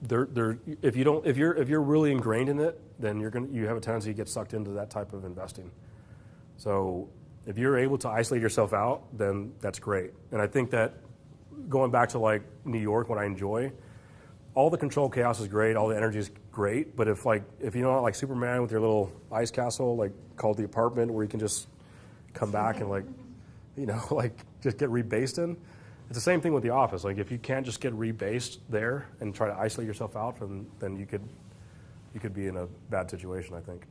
if you're really ingrained in it, then you have a tendency to get sucked into that type of investing. So if you're able to isolate yourself out, then that's great. And I think that going back to like New York, what I enjoy, all the control chaos is great, all the energy is great, but if you know, like Superman with your little ice castle, like called the apartment, where you can just come back and just get rebased in. It's the same thing with the office. Like if you can't just get rebased there and try to isolate yourself out, then you could be in a bad situation, I think.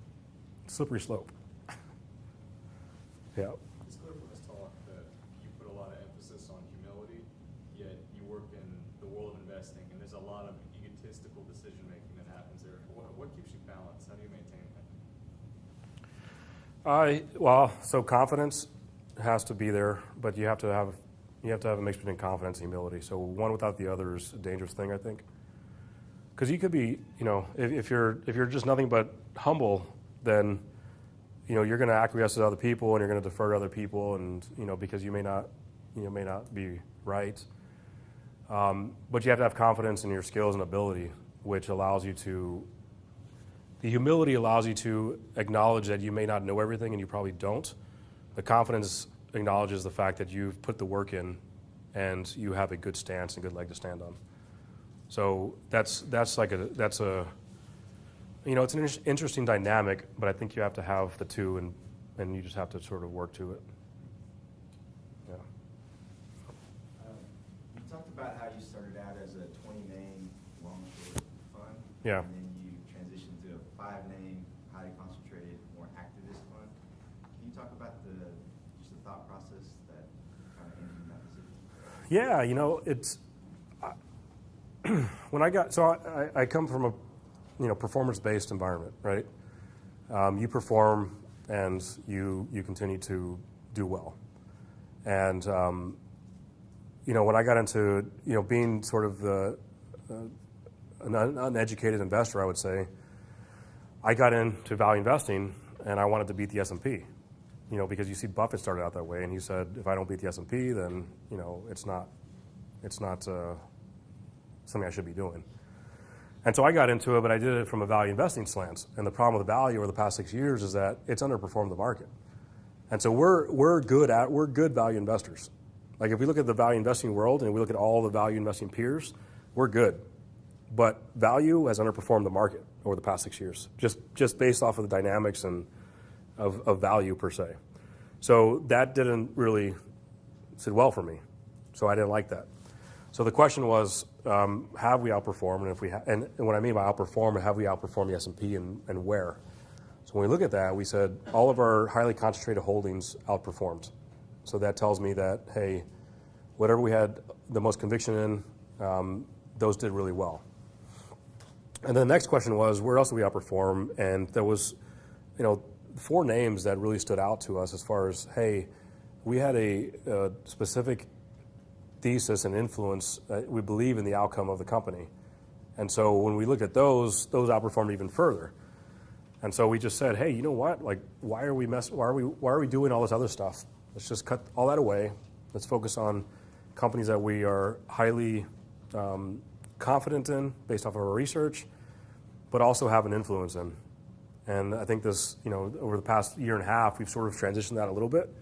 Slippery slope. Yeah. It's clear from this talk that you put a lot of emphasis on humility, yet you work in the world of investing, and there's a lot of egotistical decision making that happens there. What keeps you balanced? How do you maintain that? So confidence has to be there, but you have to have a mix between confidence and humility. So one without the other is a dangerous thing, I think. Because you could be, if you're just nothing but humble, then you're going to acquiesce to other people and you're going to defer to other people, and because you may not be right. But you have to have confidence in your skills and ability, which allows you to. The humility allows you to acknowledge that you may not know everything and you probably don't. The confidence acknowledges the fact that you've put the work in and you have a good stance and good leg to stand on. So it's an interesting dynamic, but I think you have to have the two, and you just have to sort of work to it. Yeah. You talked about how you started out as a 20-name long-short fund. Yeah. And then you transitioned to a 5-name, highly concentrated, more activist fund. Can you talk about the thought process that kind of ended in that decision? Yeah, it's when I come from a performance-based environment, right? You perform and you continue to do well. And, when I got into, being sort of an uneducated investor, I would say, I got into value investing and I wanted to beat the S&P, because you see Buffett started out that way, and he said, if I don't beat the S&P, then, it's not something I should be doing. And so I got into it, but I did it from a value investing slant. And the problem with value over the past 6 years is that it's underperformed the market. And so we're good value investors. Like if we look at the value investing world and we look at all the value investing peers, we're good. But value has underperformed the market over the past 6 years, just based off of the dynamics and of value per se. So that didn't really sit well for me. So I didn't like that. So the question was, have we outperformed? And if we and what I mean by outperform, have we outperformed the S&P and where? So when we look at that, we said all of our highly concentrated holdings outperformed. So that tells me that, hey, whatever we had the most conviction in, those did really well. And then the next question was, where else did we outperform? And there was, 4 names that really stood out to us as far as, hey, we had a specific thesis and influence. We believe in the outcome of the company. And so when we looked at those outperformed even further. And so we just said, hey, you know what? Like, why are we doing all this other stuff? Let's just cut all that away. Let's focus on companies that we are highly confident in based off of our research, but also have an influence in. And I think this, over the past year and a half, we've sort of transitioned that a little bit,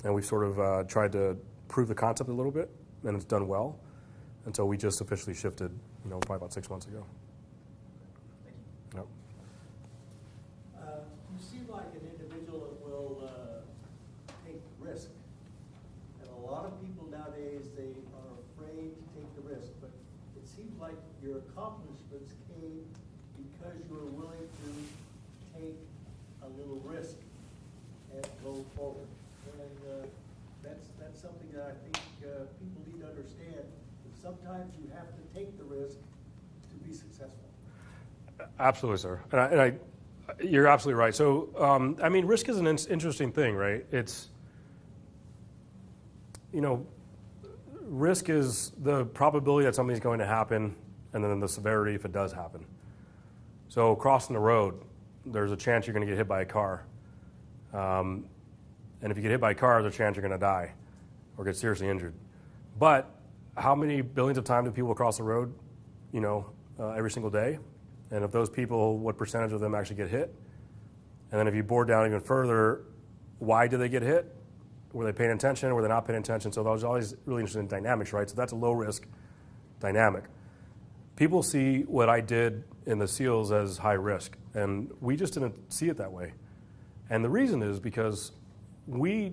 and we've sort of tried to prove the concept a little bit, and it's done well. And so we just officially shifted, probably about 6 months ago. Yep. You seem like an individual that will take risk. And a lot of people nowadays, they are afraid to take the risk. But it seems like your accomplishments came because you were willing to take a little risk and go forward. And that's something that I think people need to understand. That sometimes you have to take the risk to be successful. Absolutely, sir. And you're absolutely right. So, risk is an interesting thing, right? It's, risk is the probability that something's going to happen and then the severity if it does happen. So crossing the road, there's a chance you're going to get hit by a car. And if you get hit by a car, there's a chance you're going to die or get seriously injured. But how many billions of times do people cross the road, every single day? And of those people, what percentage of them actually get hit? And then if you bore down even further, why did they get hit? Were they paying attention? Were they not paying attention? So there's always really interesting dynamics, right? So that's a low-risk dynamic. People see what I did in the SEALs as high risk, and we just didn't see it that way. And the reason is because we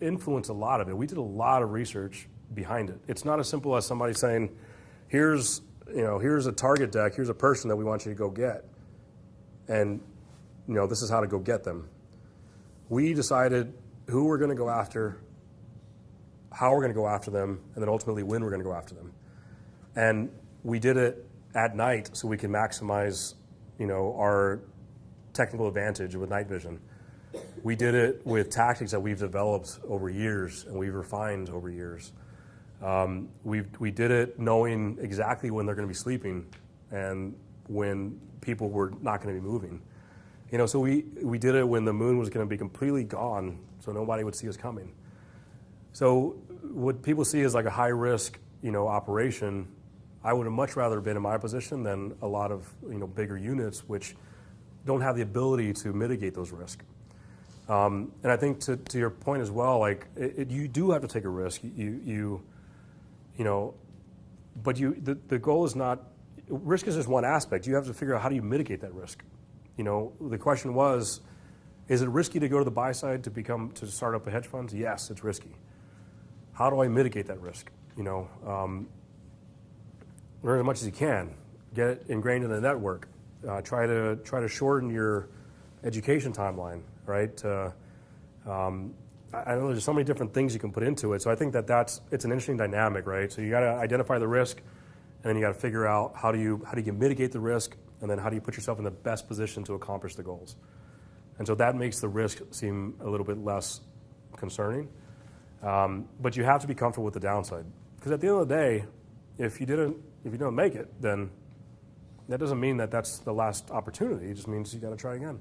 influenced a lot of it. We did a lot of research behind it. It's not as simple as somebody saying, here's a target deck, here's a person that we want you to go get, and this is how to go get them. We decided who we're going to go after, how we're going to go after them, and then ultimately when we're going to go after them. And we did it at night so we can maximize, our technical advantage with night vision. We did it with tactics that we've developed over years and we've refined over years. We did it knowing exactly when they're going to be sleeping and when people were not going to be moving. So we did it when the moon was going to be completely gone, so nobody would see us coming. So what people see as like a high risk, operation, I would have much rather been in my position than a lot of bigger units which don't have the ability to mitigate those risks. And I think to your point as well, like you do have to take a risk. But the goal is not, risk is just one aspect. You have to figure out how do you mitigate that risk. The question was, is it risky to go to the buy side to start up a hedge fund? Yes, it's risky. How do I mitigate that risk? Learn as much as you can. Get it ingrained in the network. Try to shorten your education timeline, right? I know there's so many different things you can put into it. So I think it's an interesting dynamic, right? So you got to identify the risk, and then you got to figure out how do you mitigate the risk, and then how do you put yourself in the best position to accomplish the goals. And so that makes the risk seem a little bit less concerning. But you have to be comfortable with the downside, because at the end of the day, if you don't make it, then that doesn't mean that that's the last opportunity. It just means you got to try again.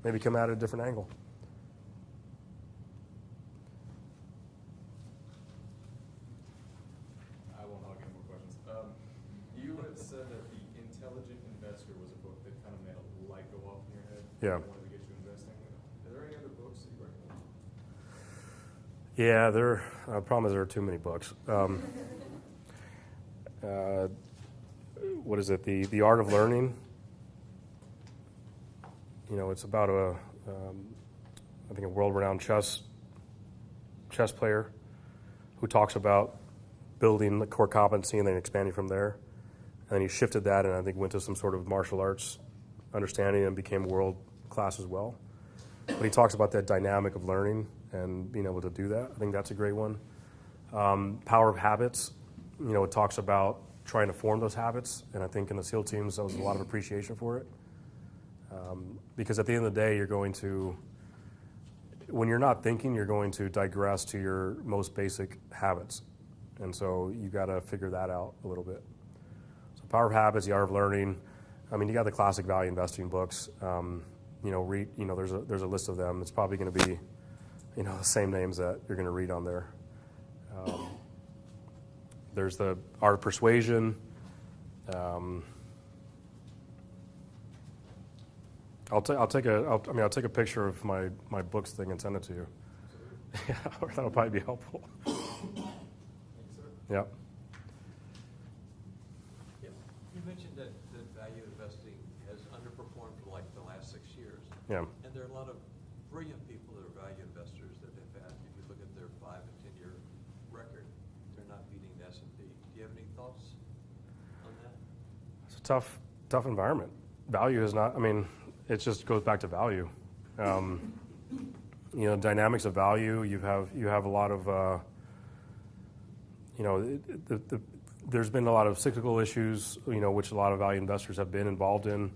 Maybe come at it at a different angle. I won't hog any more questions. You had said that The Intelligent Investor was a book that kind of made a light go off in your head. Yeah. Wanted to get you investing. Are there any other books that you recommend? Yeah, the problem is there are too many books. What is it? The Art of Learning. It's about I think a world-renowned chess player who talks about building the core competency and then expanding from there. And then he shifted that and I think went to some sort of martial arts understanding and became world class as well. But he talks about that dynamic of learning and being able to do that. I think that's a great one. Power of Habits. It talks about trying to form those habits, and I think in the SEAL teams there was a lot of appreciation for it. Because at the end of the day, when you're not thinking, you're going to digress to your most basic habits. And so you got to figure that out a little bit. So Power of Habits, The Art of Learning. You got the classic value investing books. Read, there's a list of them. It's probably going to be, the same names that you're going to read on there. There's the Art of Persuasion. I'll take a picture of my books thing and send it to you. Yeah, that'll probably be helpful. Yeah. You mentioned that value investing has underperformed for like the last 6 years. Yeah. And there are a lot of brilliant people that are value investors that have had, if you look at their 5 and 10 year record, they're not beating the S&P. Do you have any thoughts on that? It's a tough environment. Value is not, it just goes back to value. Dynamics of value, you have a lot of, there's been a lot of cyclical issues, which a lot of value investors have been involved in.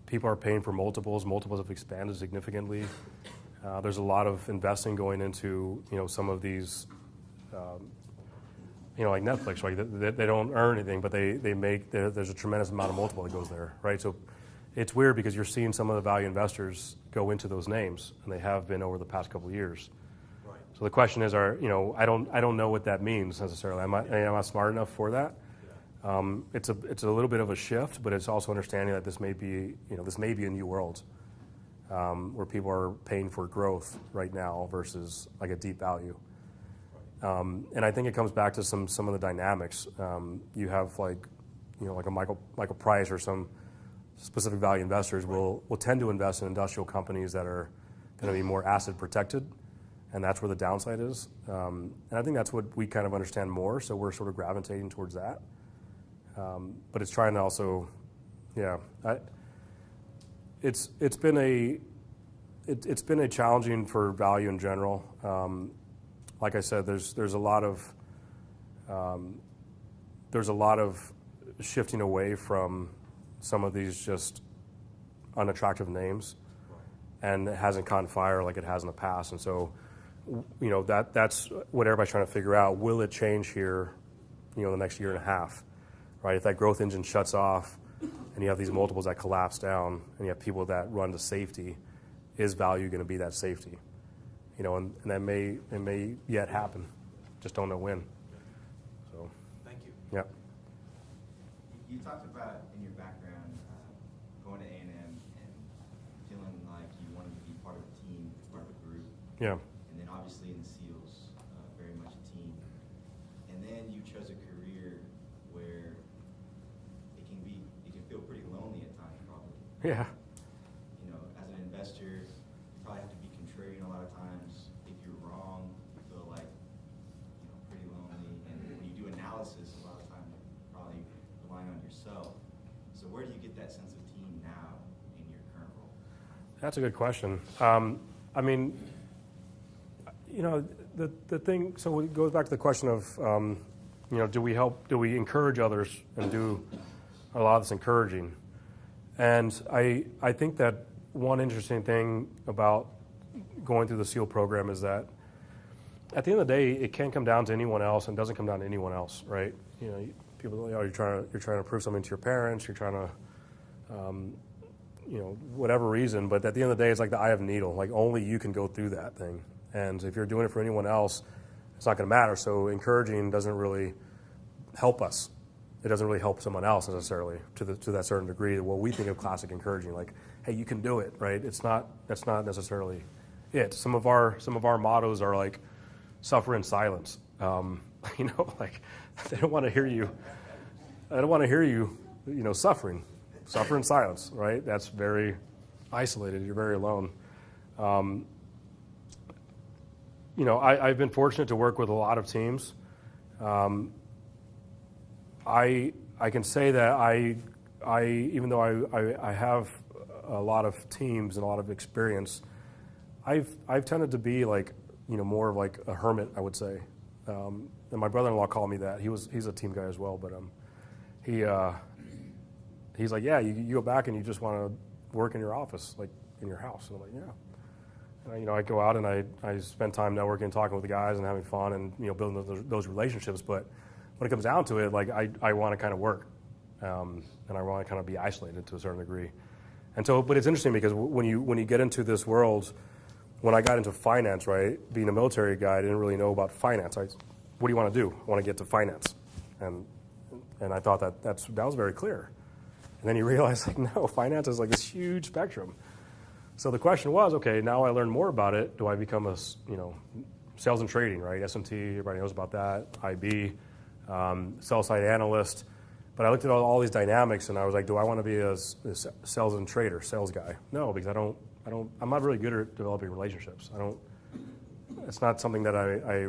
People are paying for multiples. Multiples have expanded significantly. There's a lot of investing going into, some of these, like Netflix, right? They don't earn anything, but they make, there's a tremendous amount of multiple that goes there, right? So it's weird because you're seeing some of the value investors go into those names, and they have been over the past couple of years. Right. So the question is, I don't know what that means necessarily. Am I not smart enough for that? Yeah. It's a little bit of a shift, but it's also understanding that this may be a new world where people are paying for growth right now versus like a deep value. And I think it comes back to some of the dynamics. You have like a Michael Price or some specific value investors will tend to invest in industrial companies that are going to be more asset protected, and that's where the downside is. And I think that's what we kind of understand more, so we're sort of gravitating towards that. But it's trying to also, it's been a challenging for value in general. Like I said, there's a lot of shifting away from some of these just unattractive names, and it hasn't caught fire like it has in the past. And so, that's what everybody's trying to figure out. Will it change here, the next year and a half, right? If that growth engine shuts off and you have these multiples that collapse down and you have people that run to safety, is value going to be that safety? And that may yet happen. Just don't know when. So. Thank you. Yeah. You talked about in your background going to A&M and feeling like you wanted to be part of a team, part of a group. Yeah. And then obviously in the SEALs, very much a team. And then you chose a career where it can feel pretty lonely at times, probably. Yeah. As an investor, you probably have to be contrarian a lot of times. If you're wrong, you feel like pretty lonely. And when you do analysis, a lot of times you're probably relying on yourself. So where do you get that sense of team now in your current role? That's a good question. The thing, so it goes back to the question of, do we encourage others and do a lot of this encouraging? And I think that one interesting thing about going through the SEAL program is that at the end of the day, it can't come down to anyone else and doesn't come down to anyone else, right? People, you're trying to prove something to your parents, you're trying to, whatever reason, but at the end of the day, it's like the eye of a needle. Like only you can go through that thing. And if you're doing it for anyone else, it's not going to matter. So encouraging doesn't really help us. It doesn't really help someone else necessarily to that certain degree. What we think of classic encouraging, like, hey, you can do it, right? That's not necessarily it. Some of our mottos are like, suffer in silence. Like they don't want to hear you. I don't want to hear you, suffering. Suffer in silence, right? That's very isolated. You're very alone. I've been fortunate to work with a lot of teams. I can say that I even though I have a lot of teams and a lot of experience, I've tended to be like, more of like a hermit, I would say. And my brother-in-law called me that. He's a team guy as well, but he's like, yeah, you go back and you just want to work in your office, like in your house. And I'm like, yeah. And I go out and I spend time networking, talking with the guys and having fun and, building those relationships. But when it comes down to it, like I want to kind of work. And I want to kind of be isolated to a certain degree. And so, but it's interesting because when you get into this world, when I got into finance, right, being a military guy, I didn't really know about finance. What do you want to do? I want to get to finance. And I thought that was very clear. And then you realize, like, no, finance is like this huge spectrum. So the question was, okay, now I learn more about it. Do I become a, sales and trading, right? SMT, everybody knows about that. IB, sell-side analyst. But I looked at all these dynamics and I was like, do I want to be a sales and trader, sales guy? No, because I'm not really good at developing relationships. It's not something that I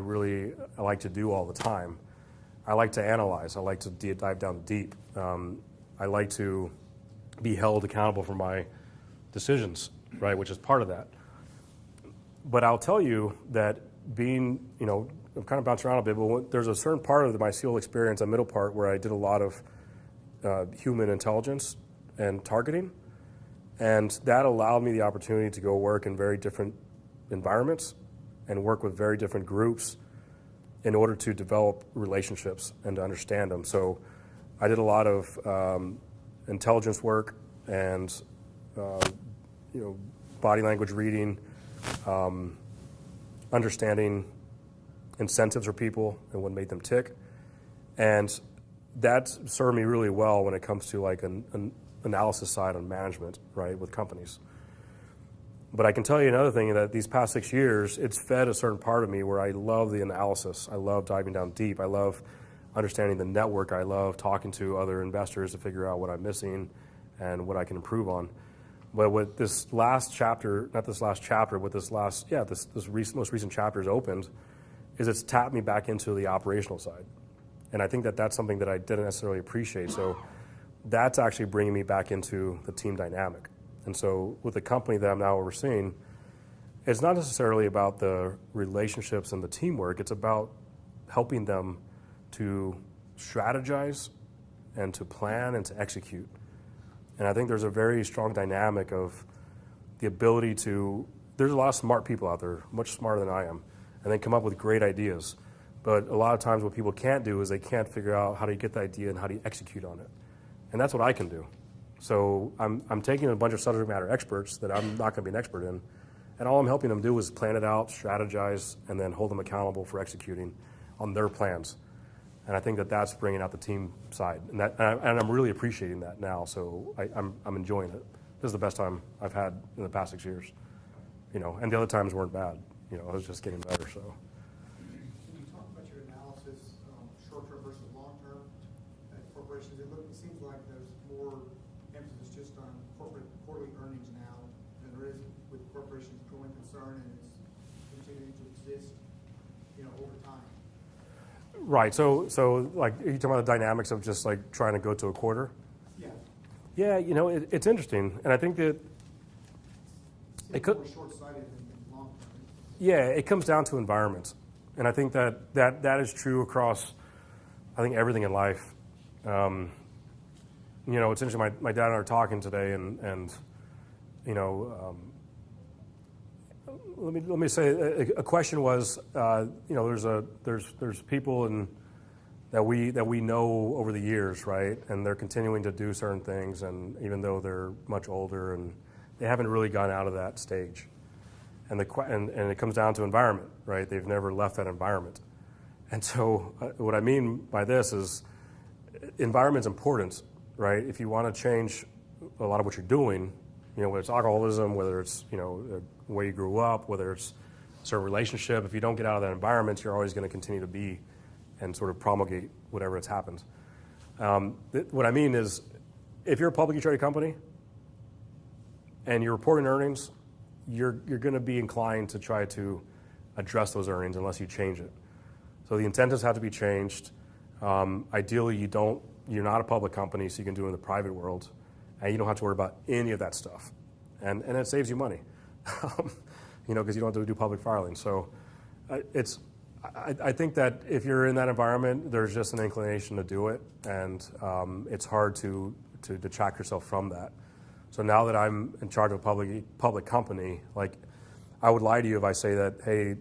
like to do all the time. I like to analyze. I like to dive down deep. I like to be held accountable for my decisions, right, which is part of that. But I'll tell you that being, I'm kind of bouncing around a bit, but there's a certain part of my SEAL experience, a middle part, where I did a lot of human intelligence and targeting. And that allowed me the opportunity to go work in very different environments and work with very different groups in order to develop relationships and to understand them. So I did a lot of intelligence work and body language reading, understanding incentives for people and what made them tick. And that served me really well when it comes to like an analysis side on management, right, with companies. But I can tell you another thing, that these past 6 years, it's fed a certain part of me where I love the analysis. I love diving down deep. I love understanding the network. I love talking to other investors to figure out what I'm missing and what I can improve on. But what this last chapter, not this last chapter, but this most recent chapter has opened, is it's tapped me back into the operational side. And I think that that's something that I didn't necessarily appreciate. So that's actually bringing me back into the team dynamic. And so with the company that I'm now overseeing, it's not necessarily about the relationships and the teamwork. It's about helping them to strategize and to plan and to execute. And I think there's a very strong dynamic of the ability to, there's a lot of smart people out there, much smarter than I am, and they come up with great ideas. But a lot of times what people can't do is they can't figure out how to get the idea and how to execute on it. And that's what I can do. So I'm taking a bunch of subject matter experts that I'm not going to be an expert in, and all I'm helping them do is plan it out, strategize, and then hold them accountable for executing on their plans. And I think that that's bringing out the team side, and I'm really appreciating that now. So I'm enjoying it. This is the best time I've had in the past 6 years, and the other times weren't bad. It was just getting better. So. Can you talk about your analysis, short-term versus long-term at corporations? It seems like there's more emphasis just on quarterly earnings now than there is with corporations growing concern and it's continuing to exist, over time. Right. So like, are you talking about the dynamics of just like trying to go to a quarter? Yeah. Yeah. It's interesting, and I think that it could more short-sighted than long-term. Yeah, it comes down to environment, and I think that is true across, I think, everything in life. It's interesting. My dad and I are talking today, and let me say a question was, there's people that we know over the years, right, and they're continuing to do certain things, and even though they're much older, and they haven't really gone out of that stage, and it comes down to environment, right? They've never left that environment, and so what I mean by this is environment's important, right? If you want to change a lot of what you're doing, whether it's alcoholism, whether it's the way you grew up, whether it's a certain relationship, if you don't get out of that environment, you're always going to continue to be and sort of promulgate whatever has happened. What I mean is, if you're a publicly traded company and you're reporting earnings, you're going to be inclined to try to address those earnings unless you change it. So the incentives have to be changed. Ideally, you're not a public company, so you can do it in the private world, and you don't have to worry about any of that stuff. And it saves you money, because you don't have to do public filing. So I think that if you're in that environment, there's just an inclination to do it, and it's hard to detract yourself from that. So now that I'm in charge of a public company, like, I would lie to you if I say that, hey,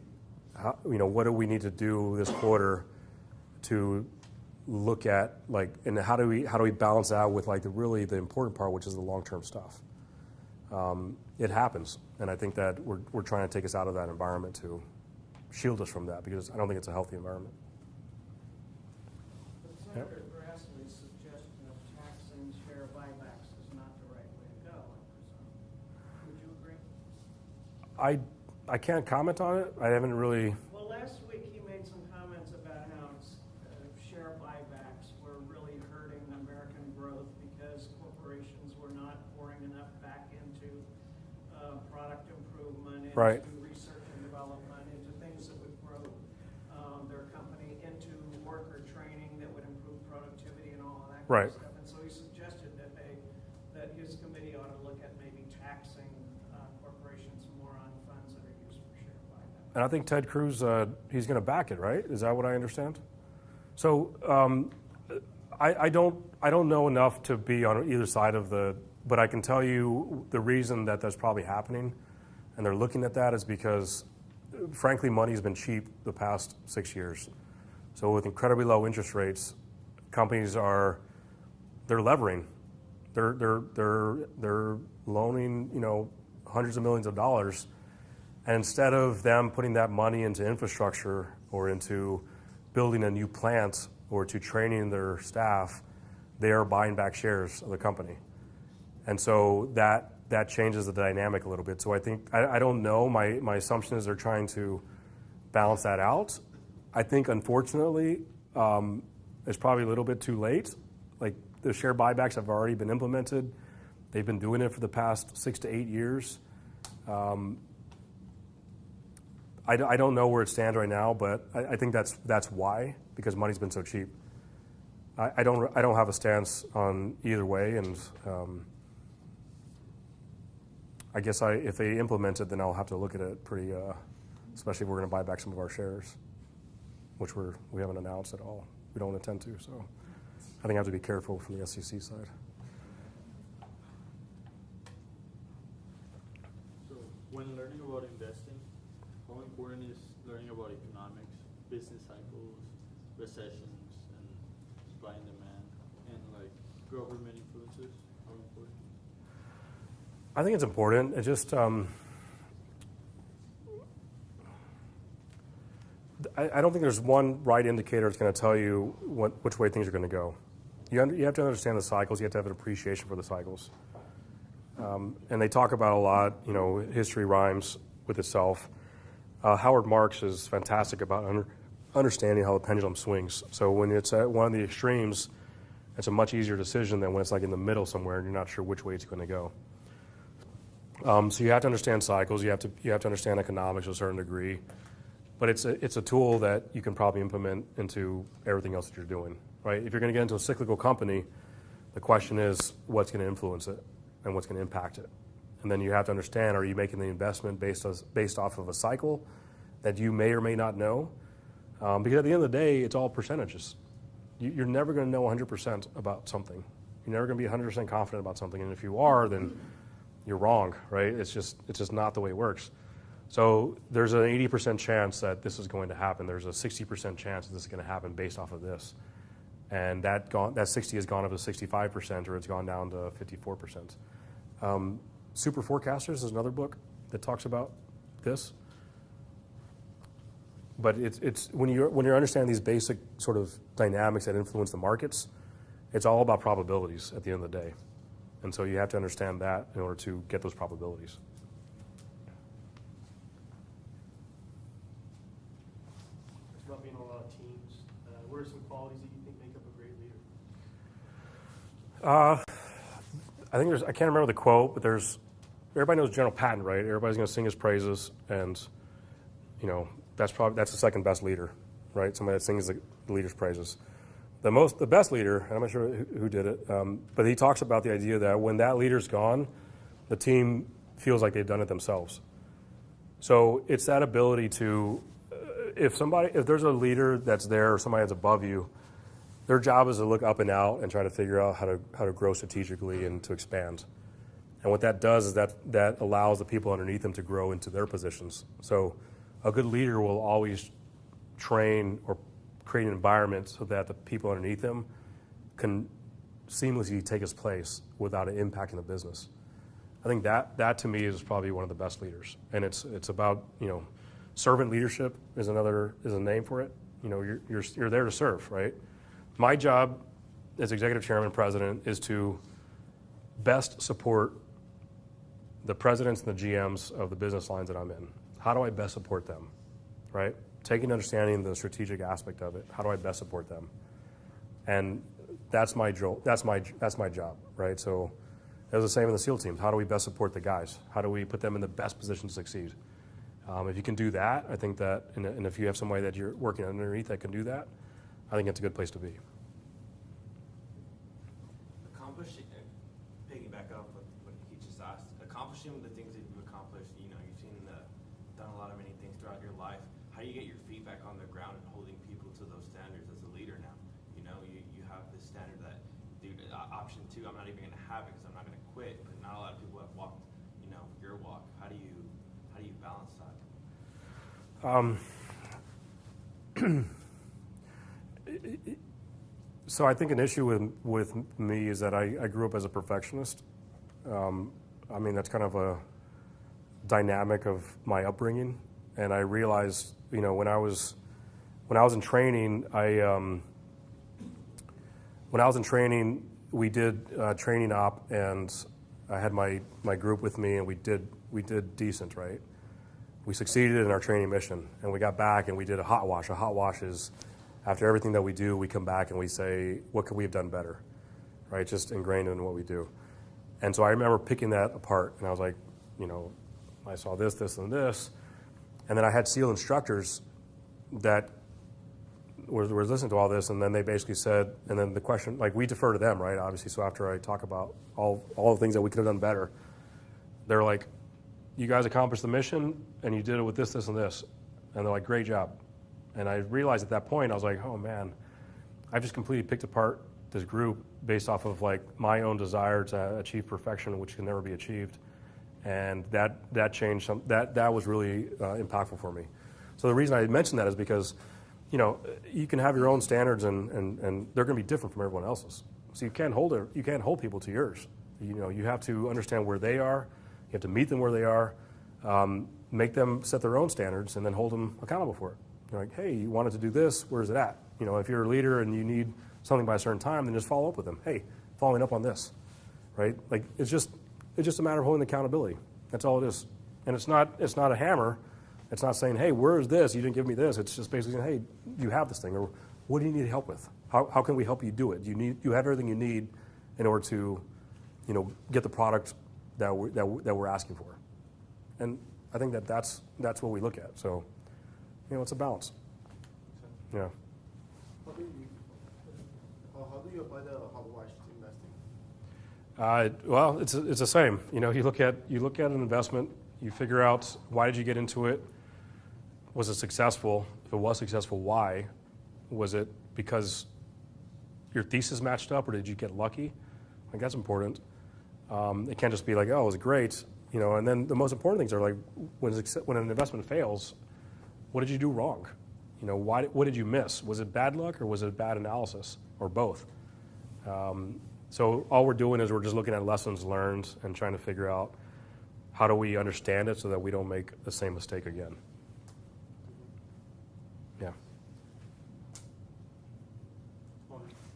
what do we need to do this quarter to look at, like, and how do we balance out with, like, the important part, which is the long-term stuff. It happens, and I think that we're trying to take us out of that environment to shield us from that, because I don't think it's a healthy environment. But Senator Grassley's suggestion of taxing share buybacks is not the right way to go, I presume. Would you agree? I can't comment on it. I haven't really. Well, last week he made some comments about how share buybacks were really hurting American growth because corporations were not pouring enough back into product improvement, into right. research and development, into things that would grow their company, into worker training that would improve productivity and all of that kind right. of stuff. And so he suggested that his committee ought to look at maybe taxing corporations more on funds that are used for share buybacks. And I think Ted Cruz, he's going to back it, right? Is that what I understand? So I don't know enough to be on either side of but I can tell you the reason that that's probably happening, and they're looking at that, is because, frankly, money's been cheap the past 6 years. So with incredibly low interest rates, companies they're levering. They're loaning, hundreds of millions of dollars, and instead of them putting that money into infrastructure or into building a new plant or to training their staff, they are buying back shares of the company. And so that changes the dynamic a little bit. So I think, I don't know, my assumption is they're trying to balance that out. I think, unfortunately, it's probably a little bit too late. Like, the share buybacks have already been implemented. They've been doing it for the past 6 to 8 years. I don't know where it stands right now, but I think that's why, because money's been so cheap. I don't have a stance on either way, and I guess if they implement it, then I'll have to look at it pretty, especially if we're going to buy back some of our shares, which we haven't announced at all. We don't intend to, so I think I have to be careful from the SEC side. So when learning about investing, how important is learning about economics, business cycles, recessions, and supply and demand, and like government influences? How important? I think it's important. It just I don't think there's one right indicator that's going to tell you which way things are going to go. You have to understand the cycles. You have to have an appreciation for the cycles. And they talk about a lot, history rhymes with itself. Howard Marks is fantastic about understanding how the pendulum swings. So when it's at one of the extremes, it's a much easier decision than when it's like in the middle somewhere and you're not sure which way it's going to go. So you have to understand cycles. You have to understand economics to a certain degree. But it's a tool that you can probably implement into everything else that you're doing, right? If you're going to get into a cyclical company, the question is what's going to influence it and what's going to impact it. And then you have to understand, are you making the investment based off of a cycle that you may or may not know? Because at the end of the day, it's all percentages. You're never going to know 100% about something. You're never going to be 100% confident about something. And if you are, then you're wrong, right? It's just not the way it works. So there's an 80% chance that this is going to happen. There's a 60% chance that this is going to happen based off of this. And that 60 has gone up to 65%, or it's gone down to 54%. Super Forecasters is another book that talks about this. But it's when you're understanding these basic sort of dynamics that influence the markets, it's all about probabilities at the end of the day. And so you have to understand that in order to get those probabilities. About being on a lot of teams. What are some qualities that you think make up a great leader? I think I can't remember the quote, but everybody knows General Patton, right? Everybody's going to sing his praises, and that's the second best leader, right? Somebody that sings the leader's praises. The best leader, and I'm not sure who did it, but he talks about the idea that when that leader's gone, the team feels like they've done it themselves. So it's that ability to, if there's a leader that's there or somebody that's above you, their job is to look up and out and try to figure out how to grow strategically and to expand. And what that does is that allows the people underneath them to grow into their positions. So a good leader will always train or create an environment so that the people underneath them can seamlessly take his place without it impacting the business. I think that to me is probably one of the best leaders. And it's about, servant leadership is a name for it. You're there to serve, right? My job as executive chairman and president is to best support the presidents and the GMs of the business lines that I'm in. How do I best support them, right? Taking understanding the strategic aspect of it. How do I best support them? And that's my job. That's my job, right? So it was the same in the SEAL teams. How do we best support the guys? How do we put them in the best position to succeed? If you can do that, I think that, and if you have somebody that you're working underneath that can do that, I think it's a good place to be. Piggyback off what he just asked, accomplishing the things that you've accomplished, you've done a lot of many things throughout your life. How do you get your feedback on the ground and holding people to those standards as a leader now? You have this standard that, dude, option 2, I'm not even going to have it because I'm not going to quit, but not a lot of people have walked, your walk. How do you balance that? So I think an issue with me is that I grew up as a perfectionist. I mean, that's kind of a dynamic of my upbringing. And I realized, you know, when I was in training, we did training op, and I had my group with me, and we did decent, right? We succeeded in our training mission, and we got back and we did a hot wash. A hot wash is after everything that we do, we come back and we say, what could we have done better, right? Just ingrained in what we do. And so I remember picking that apart, and I was like, you know, I saw this, this, and this. And then I had SEAL instructors that were listening to all this, and then they basically said, and then the question, like, we defer to them, right, obviously. So after I talk about all the things that we could have done better, they're like, you guys accomplished the mission, and you did it with this, this, and this. And they're like, great job. And I realized at that point, I was like, oh man, I've just completely picked apart this group based off of like my own desire to achieve perfection, which can never be achieved. And that changed that was really impactful for me. So the reason I mentioned that is because, you know, you can have your own standards and they're going to be different from everyone else's. So you can't hold people to yours. You know, you have to understand where they are. You have to meet them where they are, make them set their own standards, and then hold them accountable for it. You're like, hey, you wanted to do this, where's it at? You know, if you're a leader and you need something by a certain time, then just follow up with them. Hey, following up on this, right? Like, it's just a matter of holding accountability. That's all it is. And it's not a hammer. It's not saying, hey, where is this? You didn't give me this. It's just basically saying, hey, you have this thing, or what do you need help with? How can we help you do it? You have everything you need in order to, you know, get the product that we're asking for. And I think that's what we look at. So, you know, it's a balance. Yeah. How do you apply the hot wash to investing? Well, it's the same. You know, you look at an investment, you figure out why did you get into it? Was it successful? If it was successful, why? Was it because your thesis matched up, or did you get lucky? I think that's important. It can't just be like, oh, it was great, you know. And then the most important things are like when an investment fails, what did you do wrong? You know, what did you miss? Was it bad luck, or was it bad analysis, or both? So all we're doing is we're just looking at lessons learned and trying to figure out how do we understand it so that we don't make the same mistake again. Yeah.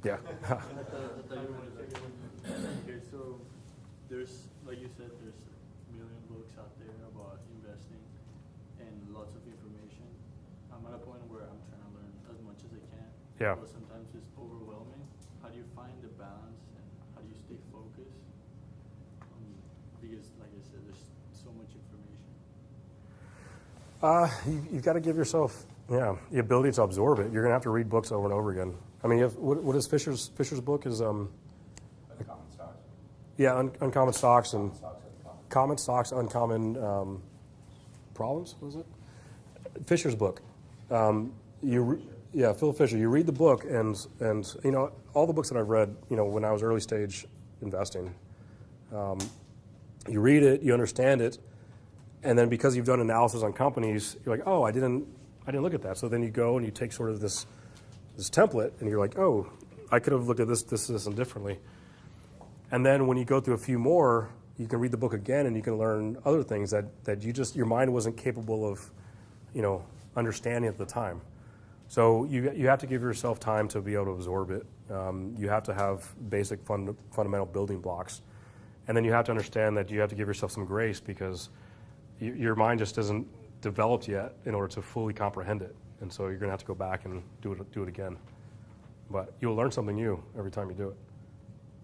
Yeah. Okay, so there's, like you said, there's a million books out there about investing and lots of information. I'm at a point where I'm trying to learn as much as I can. Yeah. But sometimes it's overwhelming. How do you find the balance, and how do you stay focused? Because, like I said, there's so much information. You've got to give yourself, the ability to absorb it. You're going to have to read books over and over again. I mean, what is Fisher's book is Uncommon stocks. Yeah, uncommon stocks and common stocks, uncommon problems. Was it Fisher's book? Phil Fisher. You read the book, and you know, all the books that I've read, you know, when I was early stage investing, you read it, you understand it, and then because you've done analysis on companies, you're like, oh, I didn't look at that. So then you go and you take sort of this template, and you're like, oh, I could have looked at this, and differently. And then when you go through a few more, you can read the book again, and you can learn other things that your mind wasn't capable of, you know, understanding at the time. So you have to give yourself time to be able to absorb it. You have to have basic fundamental building blocks. And then you have to understand that you have to give yourself some grace, because your mind just isn't developed yet in order to fully comprehend it. And so you're going to have to go back and do it again. But you'll learn something new every time you do it.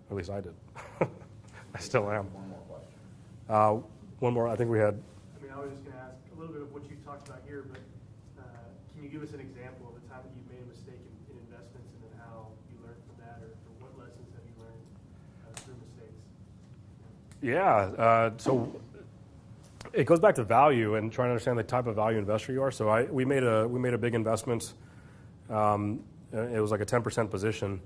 At least I did. I still am. One more question. One more. I think we had. I mean, I was just going to ask a little bit of what you talked about here, but can you give us an example of a time that you've made a mistake in investments, and then how you learned from that, or what lessons have you learned through mistakes? Yeah. So it goes back to value and trying to understand the type of value investor you are. So we made a big investment. It was like a 10% position.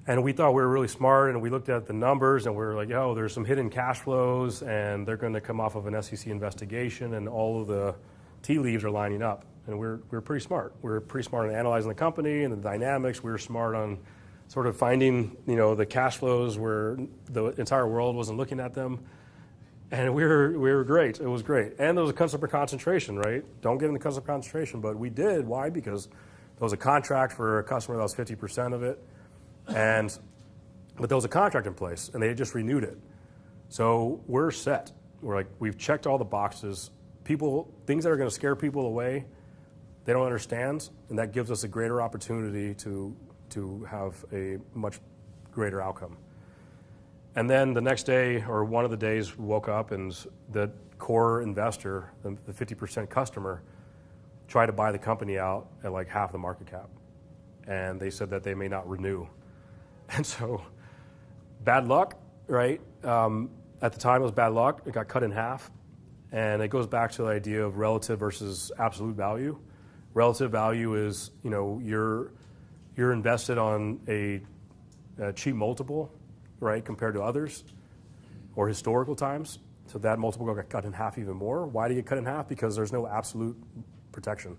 And we thought we were really smart, and we looked at the numbers, and we were like, oh, there's some hidden cash flows, and they're going to come off of an SEC investigation, and all of the tea leaves are lining up. And we're pretty smart. We were pretty smart on analyzing the company and the dynamics. We were smart on sort of finding, the cash flows where the entire world wasn't looking at them. And we were great. It was great. And there was a customer concentration, right? Don't get into customer concentration, but we did. Why? Because there was a contract for a customer that was 50% of it. But there was a contract in place, and they just renewed it. So we're set. We've checked all the boxes. Things that are going to scare people away, they don't understand, and that gives us a greater opportunity to have a much greater outcome. And then the next day, or one of the days, we woke up and the core investor, the 50% customer, tried to buy the company out at like half the market cap. And they said that they may not renew. And so, bad luck, right? At the time, it was bad luck. It got cut in half. And it goes back to the idea of relative versus absolute value. Relative value is, you're invested on a cheap multiple, right, compared to others or historical times. So that multiple got cut in half even more. Why did it get cut in half? Because there's no absolute protection.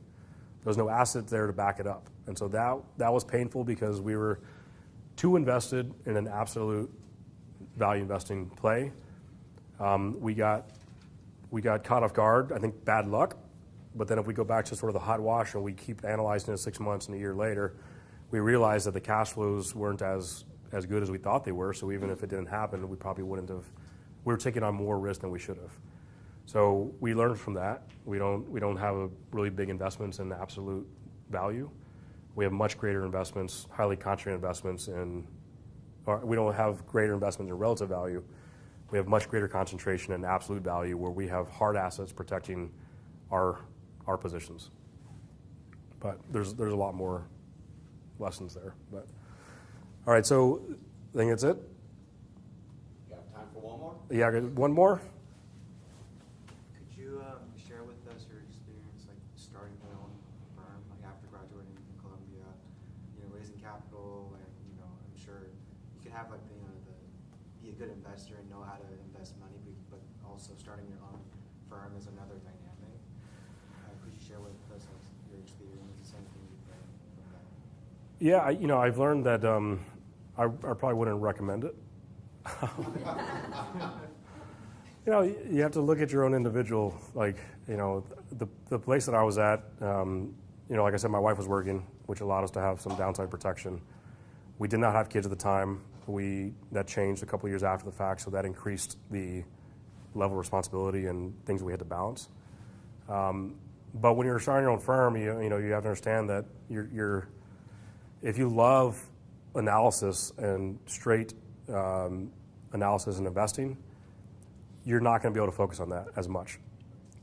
There's no asset there to back it up. And so that was painful because we were too invested in an absolute value investing play. We got caught off guard, I think bad luck. But then if we go back to sort of the hot wash and we keep analyzing it 6 months and a year later, we realized that the cash flows weren't as good as we thought they were. So even if it didn't happen, we probably wouldn't have. We were taking on more risk than we should have. So we learned from that. We don't have a really big investments in absolute value. We have much greater investments, highly concentrated investments we don't have greater investments in relative value. We have much greater concentration in absolute value where we have hard assets protecting our positions. But there's a lot more lessons there. But all right, so I think that's it. You have time for one more? Yeah, one more. Could you share with us your experience, like starting your own firm, like after graduating from Columbia, raising capital, and I'm sure you could have be a good investor and know how to invest money, but also starting your own firm is another dynamic. Could you share with us your experience, anything you've learned from that? Yeah, I've learned that I probably wouldn't recommend it. You have to look at your own individual, the place that I was at, like I said, my wife was working, which allowed us to have some downside protection. We did not have kids at the time. That changed a couple of years after the fact, so that increased the level of responsibility and things we had to balance. But when you're starting your own firm, you have to understand that if you love analysis and straight analysis and investing, you're not going to be able to focus on that as much.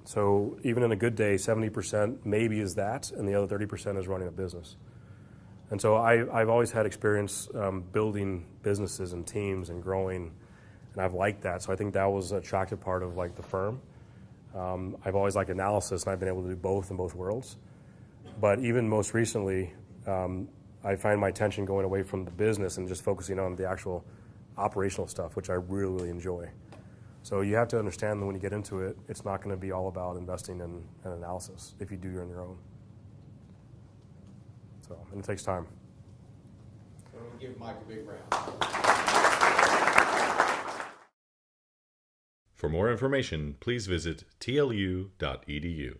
So even in a good day, 70% maybe is that, and the other 30% is running a business. And so I've always had experience building businesses and teams and growing, and I've liked that. So I think that was an attractive part of the firm. I've always liked analysis, and I've been able to do both in both worlds. But even most recently, I find my attention going away from the business and just focusing on the actual operational stuff, which I really, really enjoy. So you have to understand that when you get into it, it's not going to be all about investing in analysis if you do it on your own. So, and it takes time. So we'll give Mike a big round. For more information, please visit tlu.edu.